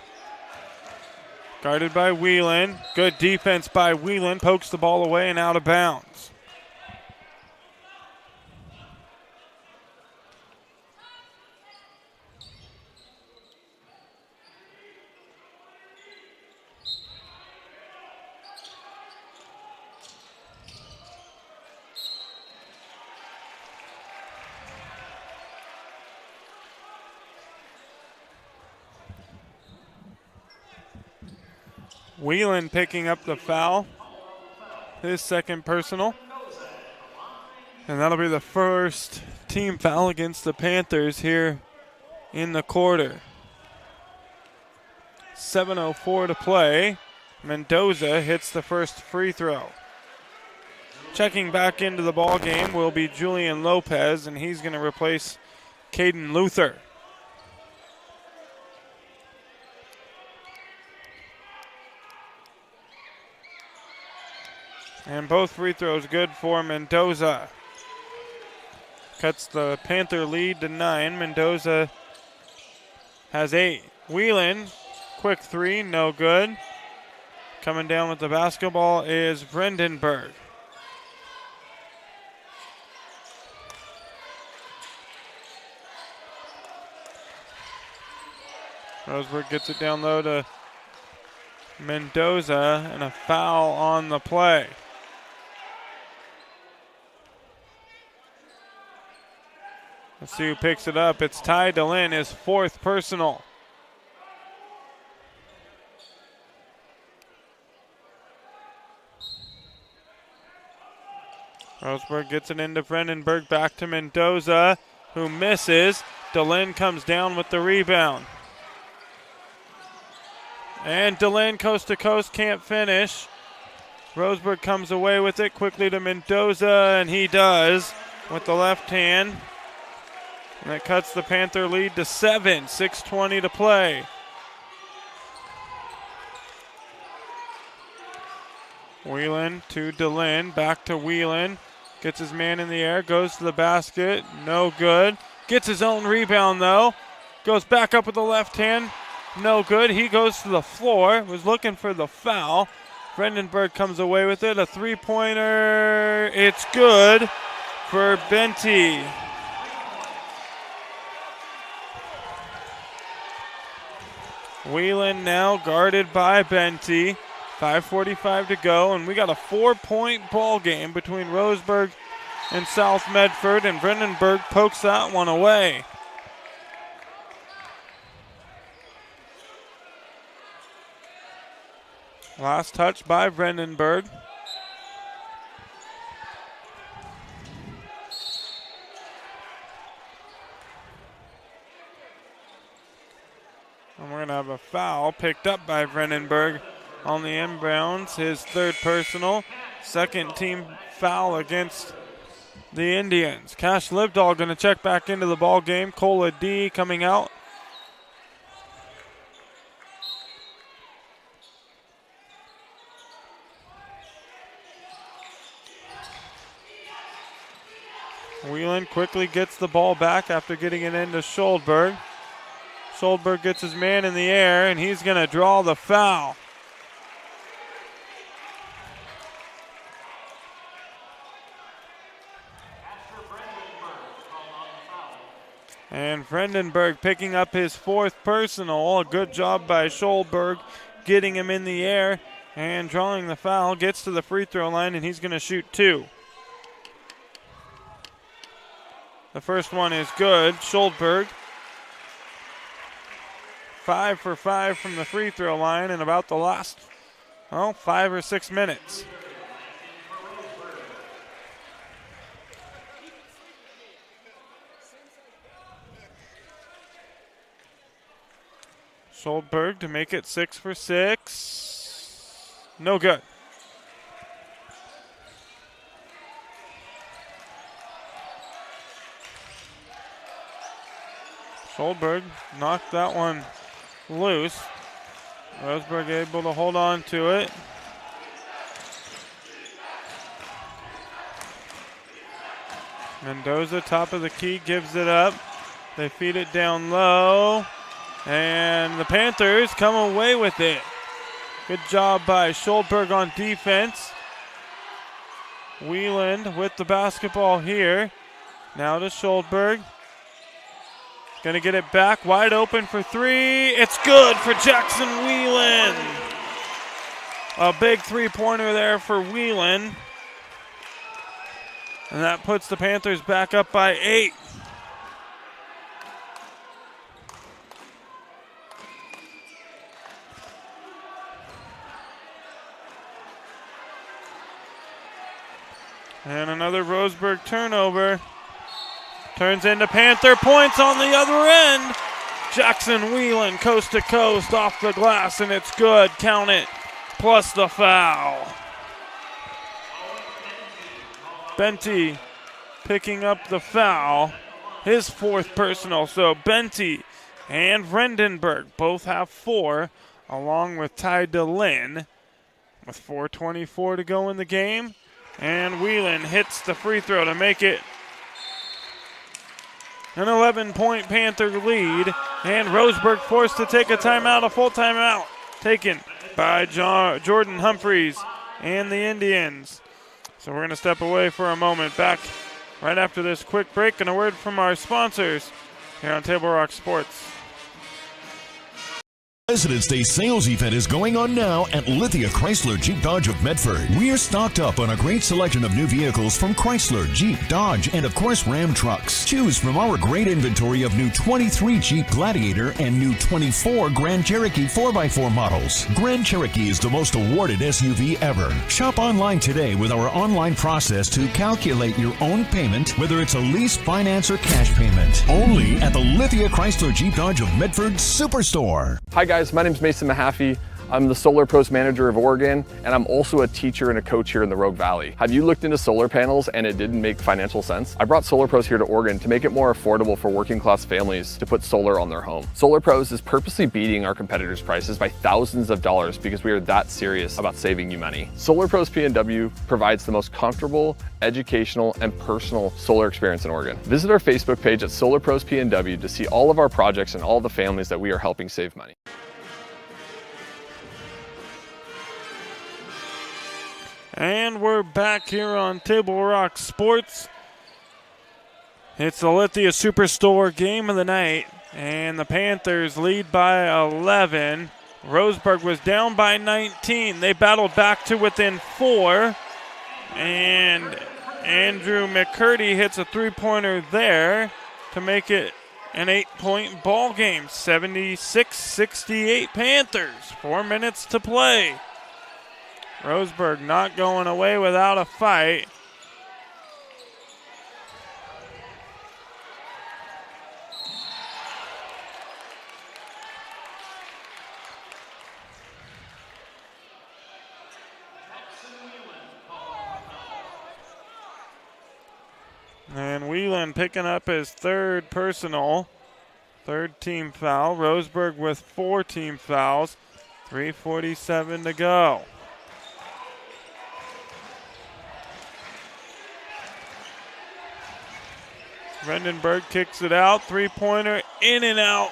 S1: Guarded by Whelan. Good defense by Whelan. Pokes the ball away and out of bounds. Whelan picking up the foul. His second personal. And that'll be the first team foul against the Panthers here in the quarter. 7:04 to play. Mendoza hits the first free throw. Checking back into the ball game will be Julian Lopez, and he's going to replace Caden Luther. And both free throws good for Mendoza. Cuts the Panther lead to 9. Mendoza has 8. Whelan, quick three, no good. Coming down with the basketball is Vredenburg. Roseburg gets it down low to Mendoza, and a foul on the play. Let's see who picks it up. It's Ty DeLynn, his fourth personal. Roseburg gets it into Vredenburg, back to Mendoza, who misses. DeLynn comes down with the rebound. And DeLynn coast to coast, can't finish. Roseburg comes away with it quickly to Mendoza, and he does with the left hand. And that cuts the Panther lead to 7, 6:20 to play. Whelan to DeLynn, back to Whelan. Gets his man in the air, goes to the basket, no good. Gets his own rebound though. Goes back up with the left hand, no good. He goes to the floor, was looking for the foul. Vredenburg comes away with it, a three-pointer. It's good for Benty. Whelan now guarded by Benty. 5:45 to go, and we got a 4-point ball game between Roseburg and South Medford, and Vredenburg pokes that one away. Last touch by Vredenburg. And we're going to have a foul picked up by Vredenburg on the inbounds, his third personal. Second team foul against the Indians. Cash Livedall going to check back into the ball game. Cola D coming out. Whelan quickly gets the ball back after getting it into Schuldberg. Schuldberg gets his man in the air, and he's going to draw the foul. And Vredenburg picking up his fourth personal. A good job by Schuldberg getting him in the air and drawing the foul. Gets to the free throw line, and he's going to shoot 2. The first one is good. Schuldberg 5 for 5 from the free throw line in about the last 5 or 6 minutes. Schuldberg to make it 6 for 6. No good. Schuldberg knocked that one loose. Roseburg able to hold on to it. Mendoza, top of the key, gives it up. They feed it down low. And the Panthers come away with it. Good job by Schuldberg on defense. Wieland with the basketball here. Now to Schuldberg. Gonna get it back, wide open for three. It's good for Jackson Wieland. A big three-pointer there for Wieland. And that puts the Panthers back up by 8. And another Roseburg turnover. Turns into Panther points on the other end. Jackson Wieland coast to coast off the glass, and it's good. Count it, plus the foul. Benty picking up the foul. His 4th personal. So Benty and Vredenberg both have 4, along with Ty DeLynn, with 4:24 to go in the game. And Wieland hits the free throw to make it an 11-point Panther lead. And Roseburg forced to take a timeout, a full timeout taken by Jordan Humphreys and the Indians. So we're going to step away for a moment. Back right after this quick break and a word from our sponsors here on Table Rock Sports.
S6: President's Day sales event is going on now at Lithia Chrysler Jeep Dodge of Medford. We're stocked up on a great selection of new vehicles from Chrysler, Jeep, Dodge, and of course Ram trucks. Choose from our great inventory of new 23 Jeep Gladiator and new 24 Grand Cherokee 4x4 models. Grand Cherokee is the most awarded SUV ever. Shop online today with our online process to calculate your own payment, whether it's a lease, finance, or cash payment. Only at the Lithia Chrysler Jeep Dodge of Medford Superstore.
S7: Hi guys, my name is Mason Mahaffey. I'm the Solar Post Manager of Oregon, and I'm also a teacher and a coach here in the Rogue Valley. Have you looked into solar panels and it didn't make financial sense? I brought Solar Pros here to Oregon to make it more affordable for working class families to put solar on their home. Solar Pros is purposely beating our competitors' prices by thousands of dollars because we are that serious about saving you money. Solar Pros PNW provides the most comfortable, educational, and personal solar experience in Oregon. Visit our Facebook page at Solar Pros PNW to see all of our projects and all the families that we are helping save money.
S1: And we're back here on Table Rock Sports. It's the Lithia Superstore game of the night, and the Panthers lead by 11. Roseburg was down by 19. They battled back to within 4, and Andrew McCurdy hits a three-pointer there to make it an 8-point ball game. 76-68 Panthers. 4 minutes to play. Roseburg not going away without a fight. And Wieland picking up his 3rd personal, 3rd team foul. Roseburg with 4 team fouls. 3:47 to go. Vredenberg kicks it out. 3-pointer in and out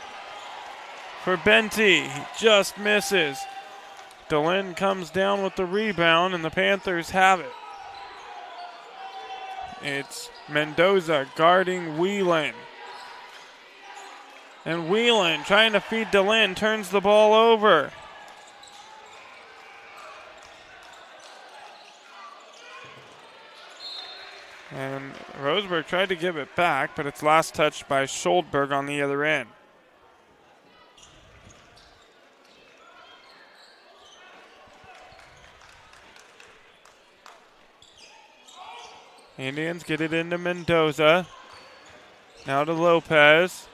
S1: for Benty. He just misses. DeLynn comes down with the rebound, and the Panthers have it. It's Mendoza guarding Wieland. And Wieland trying to feed DeLynn, turns the ball over. And Roseburg tried to give it back, but it's last touched by Schuldberg on the other end. Indians get it into Mendoza. Now to Lopez.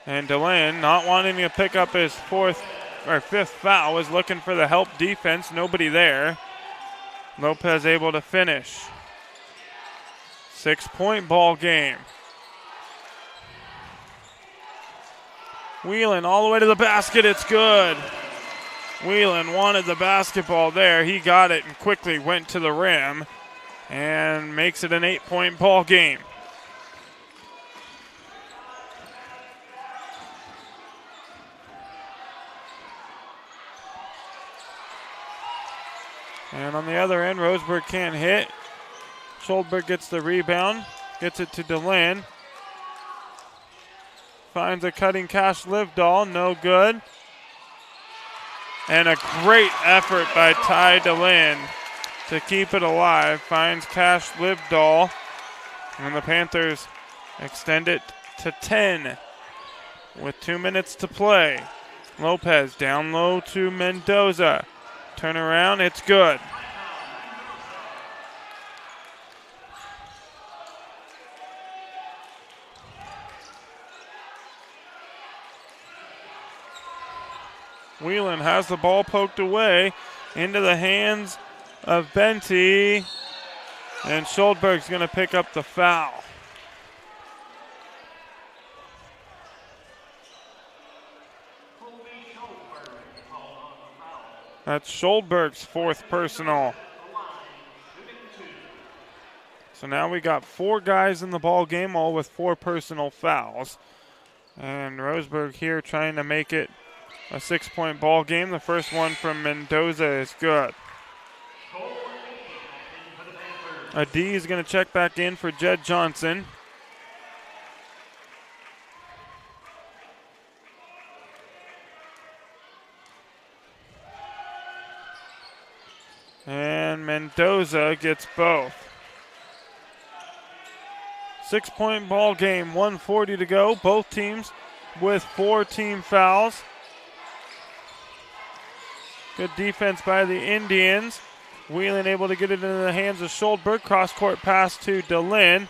S1: And DeLynn, not wanting to pick up his 5th foul, was looking for the help defense. Nobody there. Lopez able to finish. 6-point ball game. Wieland all the way to the basket. It's good. Wieland wanted the basketball there. He got it and quickly went to the rim and makes it an 8-point ball game. And on the other end, Roseburg can't hit. Schuldberg gets the rebound, gets it to DeLynn. Finds a cutting Cash Livedall, no good. And a great effort by Ty DeLynn to keep it alive. Finds Cash Livedall. And the Panthers extend it to 10 with 2 minutes to play. Lopez down low to Mendoza. Turn around, it's good. Whelan has the ball poked away into the hands of Benty, and Schuldberg's going to pick up the foul. That's Schuldberg's fourth personal. So now we got 4 guys in the ball game, all with 4 personal fouls. And Roseburg here trying to make it a 6-point ball game. The first one from Mendoza is good. A D is going to check back in for Jed Johnson. And Mendoza gets both. 6-point ball game, 1:40 to go. Both teams with 4 team fouls. Good defense by the Indians. Whelan able to get it into the hands of Schuldberg. Cross-court pass to DeLynn.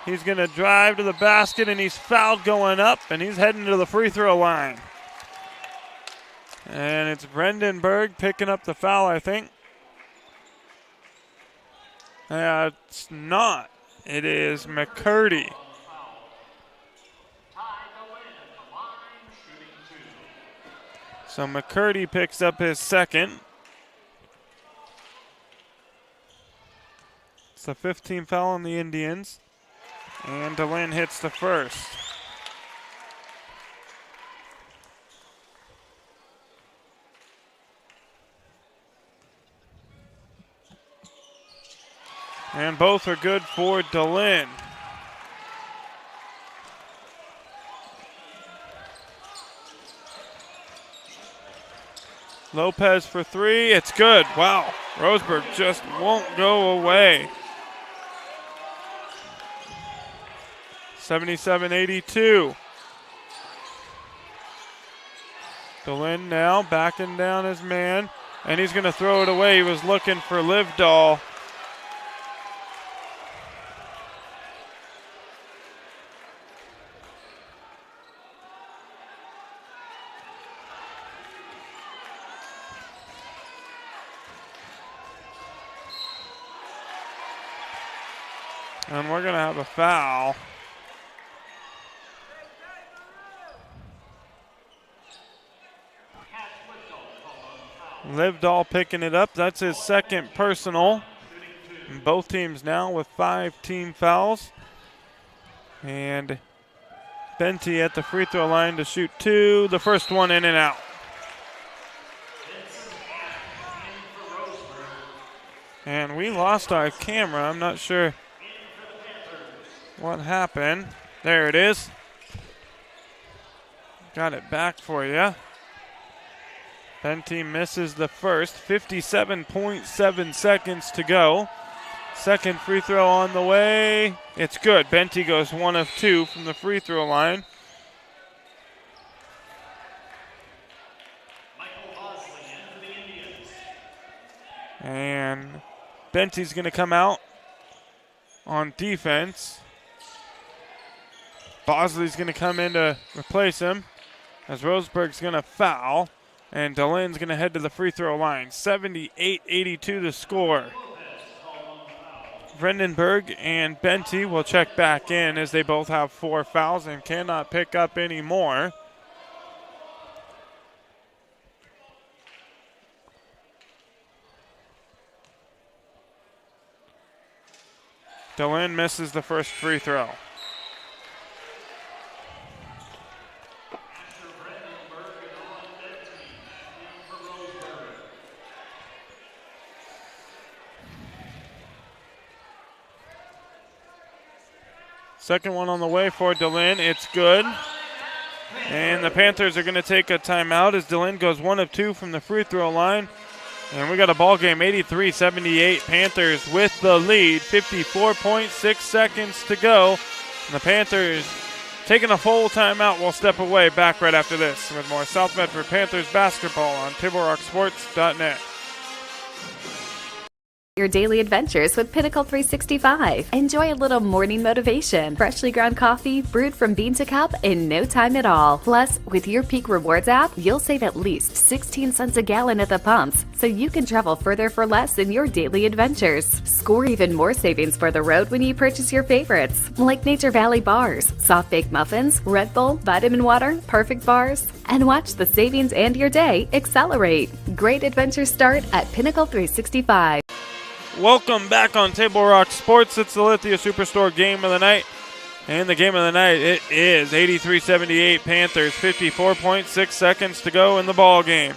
S1: He's going to drive to the basket, and he's fouled going up, and he's heading to the free throw line. And it's Brandenburg picking up the foul, I think. It's not. It is McCurdy. So McCurdy picks up his second. It's the 15th foul on the Indians. And DeLynn hits the first. And both are good for DeLynn. Lopez for 3. It's good. Wow. Roseburg just won't go away. 77-82. DeLynn now backing down his man. And he's going to throw it away. He was looking for Livedall. And we're going to have a foul. Livedall picking it up. That's his second personal. And both teams now with 5 team fouls. And Benty at the free throw line to shoot 2. The first one in and out. And we lost our camera. I'm not sure what happened. There it is. Got it back for you. Benty misses the first. 57.7 seconds to go. Second free throw on the way. It's good. Benty goes 1 of 2 from the free throw line. And Benty's going to come out on defense. Bosley's going to come in to replace him as Roseburg's going to foul. And DeLynn's going to head to the free throw line. 78-82 the score. Brandenburg and Benty will check back in as they both have 4 fouls and cannot pick up any more. DeLynn misses the first free throw. Second one on the way for DeLynn. It's good. And the Panthers are going to take a timeout as DeLynn goes 1 of 2 from the free throw line. And we got a ball game, 83-78. Panthers with the lead, 54.6 seconds to go. And the Panthers taking a full timeout. We'll step away. Back right after this with more South Medford Panthers basketball on TableRockSports.net.
S4: Your daily adventures with Pinnacle 365. Enjoy a little morning motivation. Freshly ground coffee brewed from bean to cup in no time at all. Plus, with your Peak Rewards app, you'll save at least 16 cents a gallon at the pumps, so you can travel further for less in your daily adventures. Score even more savings for the road when you purchase your favorites, like Nature Valley bars, soft baked muffins, Red Bull, vitamin water, perfect bars, and watch the savings and your day accelerate. Great adventures start at Pinnacle 365.
S1: Welcome back on Table Rock Sports. It's the Lithia Superstore game of the night. And the game of the night, it is 83-78 Panthers, 54.6 seconds to go in the ball game.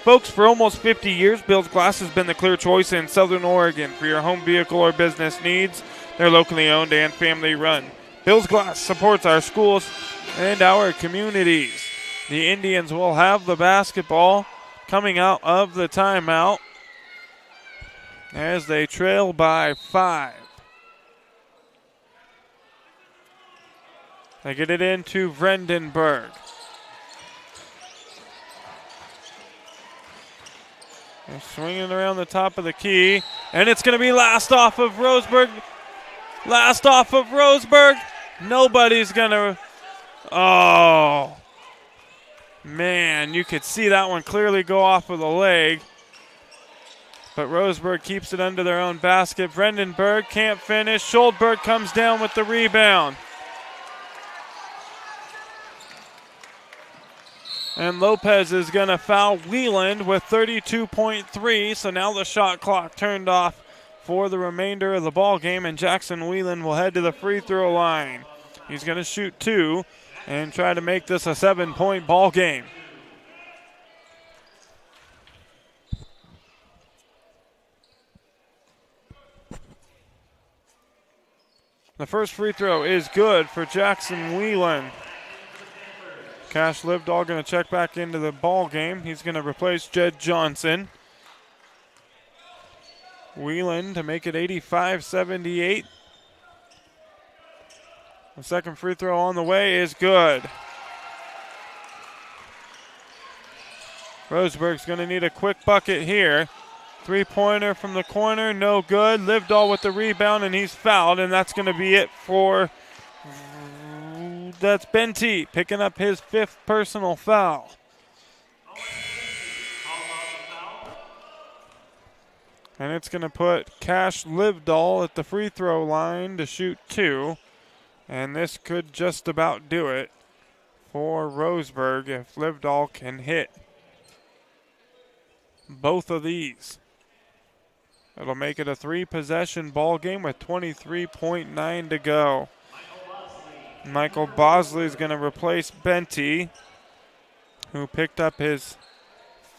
S1: Folks, for almost 50 years, Bill's Glass has been the clear choice in Southern Oregon for your home vehicle or business needs. They're locally owned and family run. Bill's Glass supports our schools and our communities. The Indians will have the basketball coming out of the timeout as they trail by 5. They get it into Vredenburg. They're swinging around the top of the key, and it's going to be last off of Roseburg. Last off of Roseburg. Nobody's going to... Oh. Man, you could see that one clearly go off of the leg. But Roseburg keeps it under their own basket. Vredenburg can't finish. Schuldberg comes down with the rebound. And Lopez is going to foul Wieland with 32.3. So now the shot clock turned off for the remainder of the ball game. And Jackson Wieland will head to the free throw line. He's going to shoot 2 and try to make this a 7-point ball game. The first free throw is good for Jackson Wieland. Cash Livedall going to check back into the ball game. He's going to replace Jed Johnson. Wieland to make it 85-78. The second free throw on the way is good. Roseburg's going to need a quick bucket here. Three-pointer from the corner, no good. Livedall with the rebound, and he's fouled, and that's going to be it for... That's Benty picking up his 5th personal foul. And it's going to put Cash Livedall at the free throw line to shoot 2. And this could just about do it for Roseburg if Livedall can hit both of these. It'll make it a 3-possession ball game with 23.9 to go. Michael Bosley is going to replace Benty, who picked up his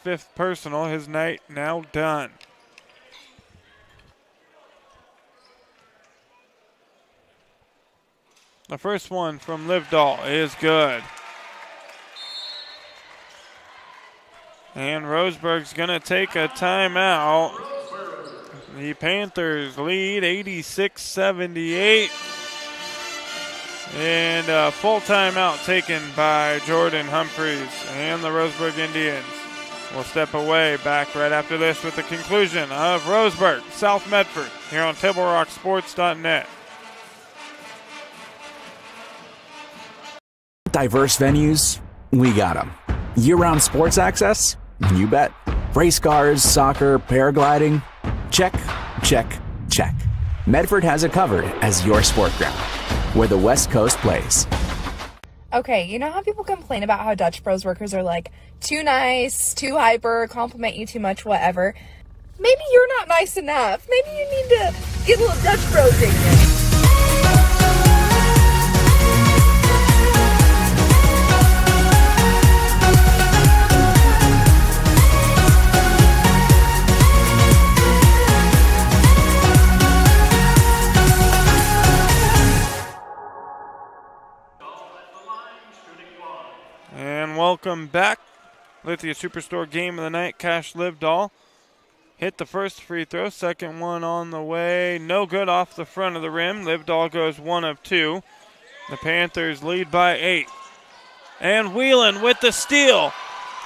S1: 5th personal. His night now done. The first one from Livedall is good. And Roseburg's going to take a timeout. The Panthers lead 86-78. And a full timeout taken by Jordan Humphreys and the Roseburg Indians. We'll step away, back right after this with the conclusion of Roseburg, South Medford, here on TableRockSports.net.
S3: Diverse venues, we got them. Year-round sports access? You bet. Race cars, soccer, paragliding? Check, check, check. Medford has it covered as your sport ground, where the West Coast plays.
S8: Okay, you know how people complain about how Dutch Bros workers are like too nice, too hyper, compliment you too much, whatever? Maybe you're not nice enough. Maybe you need to get a little Dutch Bros in you.
S1: welcome back. Lithia Superstore game of the night. Cash Livedall hit the first free throw. Second one on the way. No good off the front of the rim. Livedall goes 1 of 2. The Panthers lead by 8. And Whelan with the steal.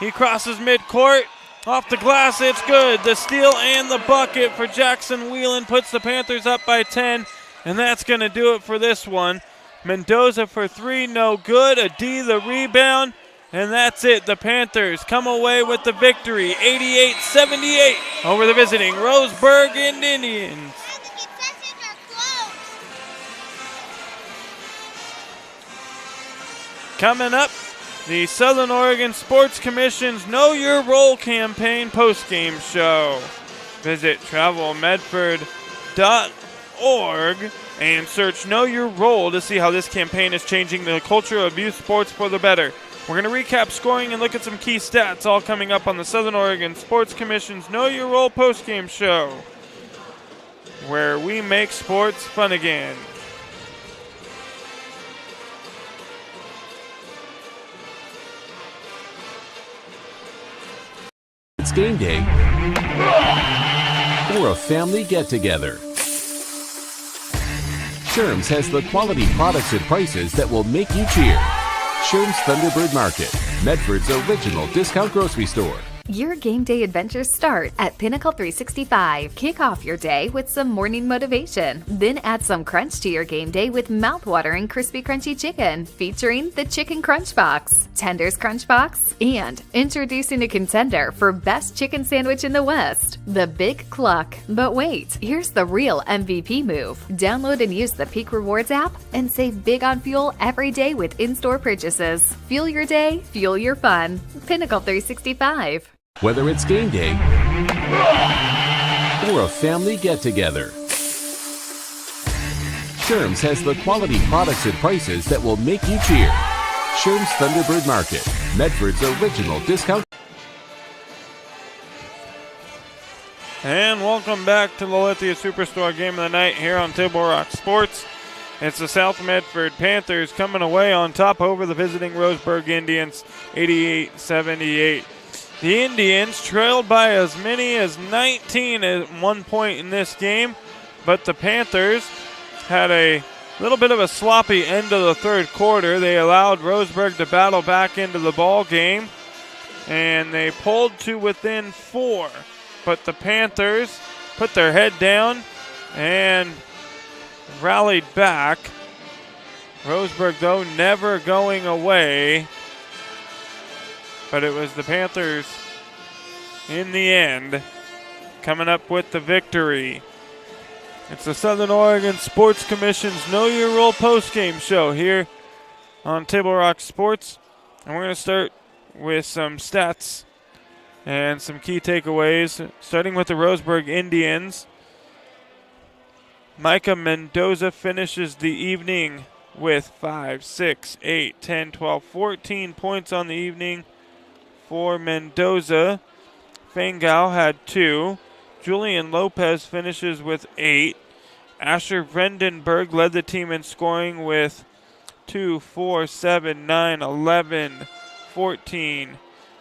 S1: He crosses midcourt. Off the glass, it's good. The steal and the bucket for Jackson Whelan puts the Panthers up by 10. And that's going to do it for this one. Mendoza for 3, no good. Adi the rebound. And that's it. The Panthers come away with the victory, 88-78 over the visiting Roseburg Indians. Coming up, the Southern Oregon Sports Commission's Know Your Role campaign postgame show. Visit travelmedford.org and search Know Your Role to see how this campaign is changing the culture of youth sports for the better. We're going to recap scoring and look at some key stats, all coming up on the Southern Oregon Sports Commission's Know Your Role postgame show, where we make sports fun again.
S2: It's game day or a family get-together. Sherm's has the quality products and prices that will make you cheer. Sherm's Thunderbird Market, Medford's original discount grocery store.
S4: Your game day adventures start at Pinnacle 365. Kick off your day with some morning motivation. Then add some crunch to your game day with mouth-watering crispy crunchy chicken featuring the Chicken Crunch Box, Tender's Crunch Box, and introducing a contender for best chicken sandwich in the West, the Big Cluck. But wait, here's the real MVP move. Download and use the Peak Rewards app and save big on fuel every day with in-store purchases. Fuel your day, fuel your fun. Pinnacle 365.
S2: Whether it's game day or a family get-together, Sherm's has the quality products and prices that will make you cheer. Sherm's Thunderbird Market, Medford's original discount.
S1: And welcome back to the Lithia Superstore game of the night here on Table Rock Sports. It's the South Medford Panthers coming away on top over the visiting Roseburg Indians, 88-78. The Indians trailed by as many as 19 at one point in this game, but the Panthers had a little bit of a sloppy end of the third quarter. They allowed Roseburg to battle back into the ball game, and they pulled to within 4. But the Panthers put their head down and rallied back. Roseburg, though, never going away. But it was the Panthers, in the end, coming up with the victory. It's the Southern Oregon Sports Commission's Know Your Role postgame show here on Table Rock Sports. And we're going to start with some stats and some key takeaways, starting with the Roseburg Indians. Micah Mendoza finishes the evening with 5, 6, 8, 10, 12, 14 points on the evening. For Mendoza, Fangao had 2. Julian Lopez finishes with 8. Asher Vredenberg led the team in scoring with 2, 4, 7, 9, 11, 14,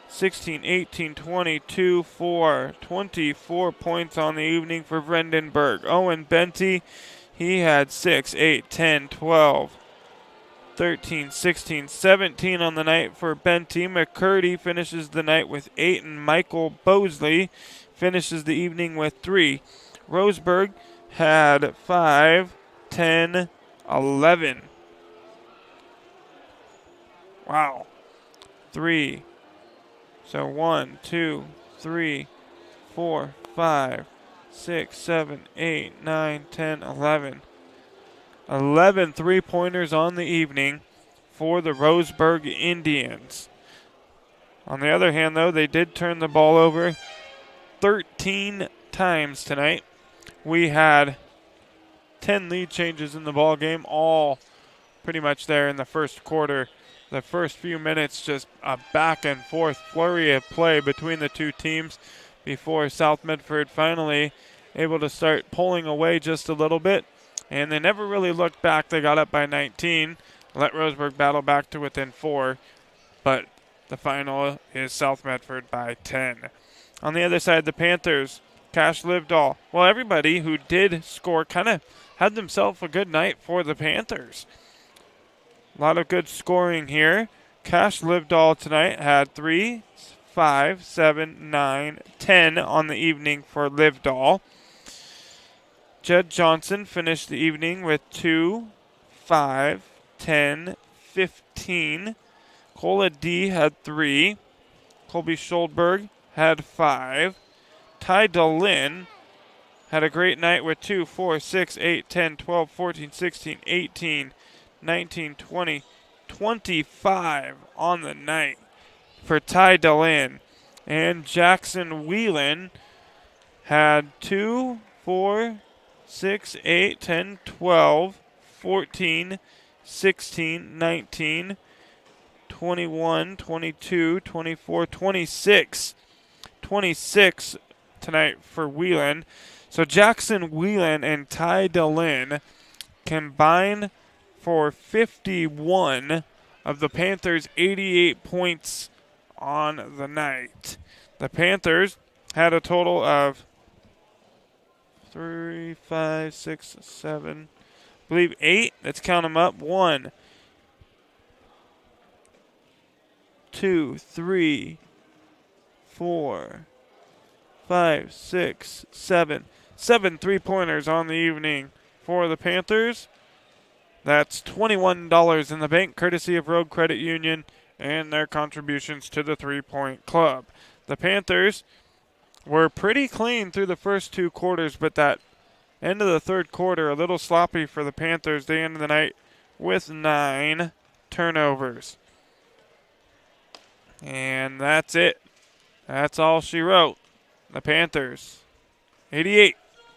S1: 16, 18, 22, 4, 24 points on the evening for Vredenberg. Owen Benty, he had 6, 8, 10, 12. 13, 16, 17 on the night for Benty. McCurdy finishes the night with 8, and Michael Bosley finishes the evening with 3. Roseburg had 5, 10, 11. Wow. 3. So 1, 2, 3, 4, 5, 6, 7, 8, 9, 10, 11. 11 three-pointers on the evening for the Roseburg Indians. On the other hand, though, they did turn the ball over 13 times tonight. We had 10 lead changes in the ball game, all pretty much there in the first quarter. The first few minutes, just a back-and-forth flurry of play between the two teams before South Medford finally able to start pulling away just a little bit. And they never really looked back. They got up by 19, let Roseburg battle back to within 4. But The final is South Medford by 10. On the other side, the Panthers, Cash Livedall. Well, everybody who did score kind of had themselves a good night for the Panthers. A lot of good scoring here. Cash Livedall tonight had 3, 5, 7, 9, 10 on the evening for Livedall. Jed Johnson finished the evening with 2, 5, 10, 15. Cola D had 3. Colby Scholdberg had 5. Ty Delin had a great night with 2, 4, 6, 8, 10, 12, 14, 16, 18, 19, 20, 25 on the night for Ty Delin. And Jackson Whelan had 2, 4, 6, 8, 10, 12, 14, 16, 19, 21, 22, 24, 26. 26 tonight for Whelan. So Jackson Whelan and Ty Delin combine for 51 of the Panthers' 88 points on the night. The Panthers had a total of 3, 5, 6, 7, I believe 8. Let's count them up. 1, 2, 3, 4, 5, 6, 7. 7 3-pointers on the evening for the Panthers. That's $21 in the bank, courtesy of Road Credit Union and their contributions to the 3-point club. The Panthers were pretty clean through the first 2 quarters, but that end of the third quarter, a little sloppy for the Panthers. They ended the night with 9 turnovers. And that's it. That's all she wrote. The Panthers, 88.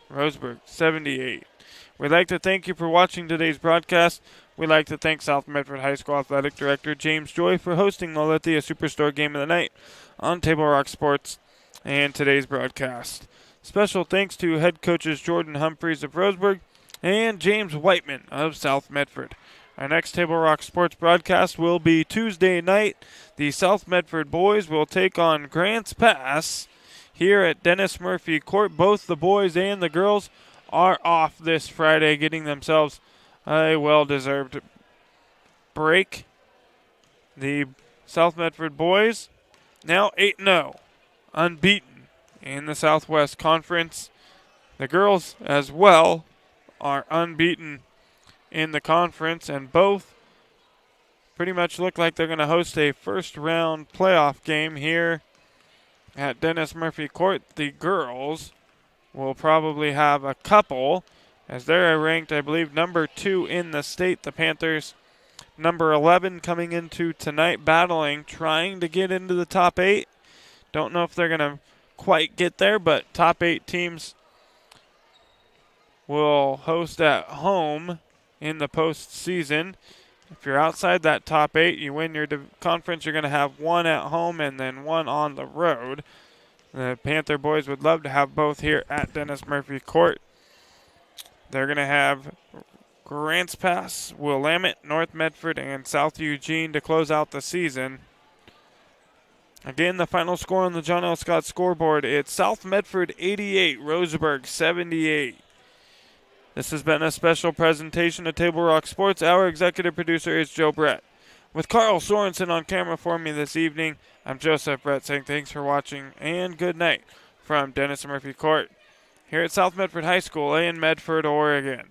S1: Roseburg, 78. We'd like to thank you for watching today's broadcast. We'd like to thank South Medford High School Athletic Director James Joy for hosting the Lithia Superstore Game of the Night on Table Rock Sports and today's broadcast. Special thanks to head coaches Jordan Humphreys of Roseburg and James Whiteman of South Medford. Our next Table Rock Sports broadcast will be Tuesday night. The South Medford boys will take on Grants Pass here at Dennis Murphy Court. Both the boys and the girls are off this Friday, getting themselves a well-deserved break. The South Medford boys now 8-0, unbeaten in the Southwest Conference. The girls as well are unbeaten in the conference, and both pretty much look like they're going to host a first-round playoff game here at Dennis Murphy Court. The girls will probably have a couple, as they're ranked, I believe, number 2 in the state. The Panthers, number 11, coming into tonight, battling, trying to get into the top 8. Don't know if they're going to quite get there, but top 8 teams will host at home in the postseason. If you're outside that top 8, you win your conference, you're going to have 1 at home and then 1 on the road. The Panther boys would love to have both here at Dennis Murphy Court. They're going to have Grants Pass, Willamette, North Medford, and South Eugene to close out the season. Again, the final score on the John L. Scott scoreboard, it's South Medford 88, Roseburg 78. This has been a special presentation of Table Rock Sports. Our executive producer is Joe Brett. With Carl Sorensen on camera for me this evening, I'm Joseph Brett saying thanks for watching and good night from Dennis Murphy Court here at South Medford High School in Medford, Oregon.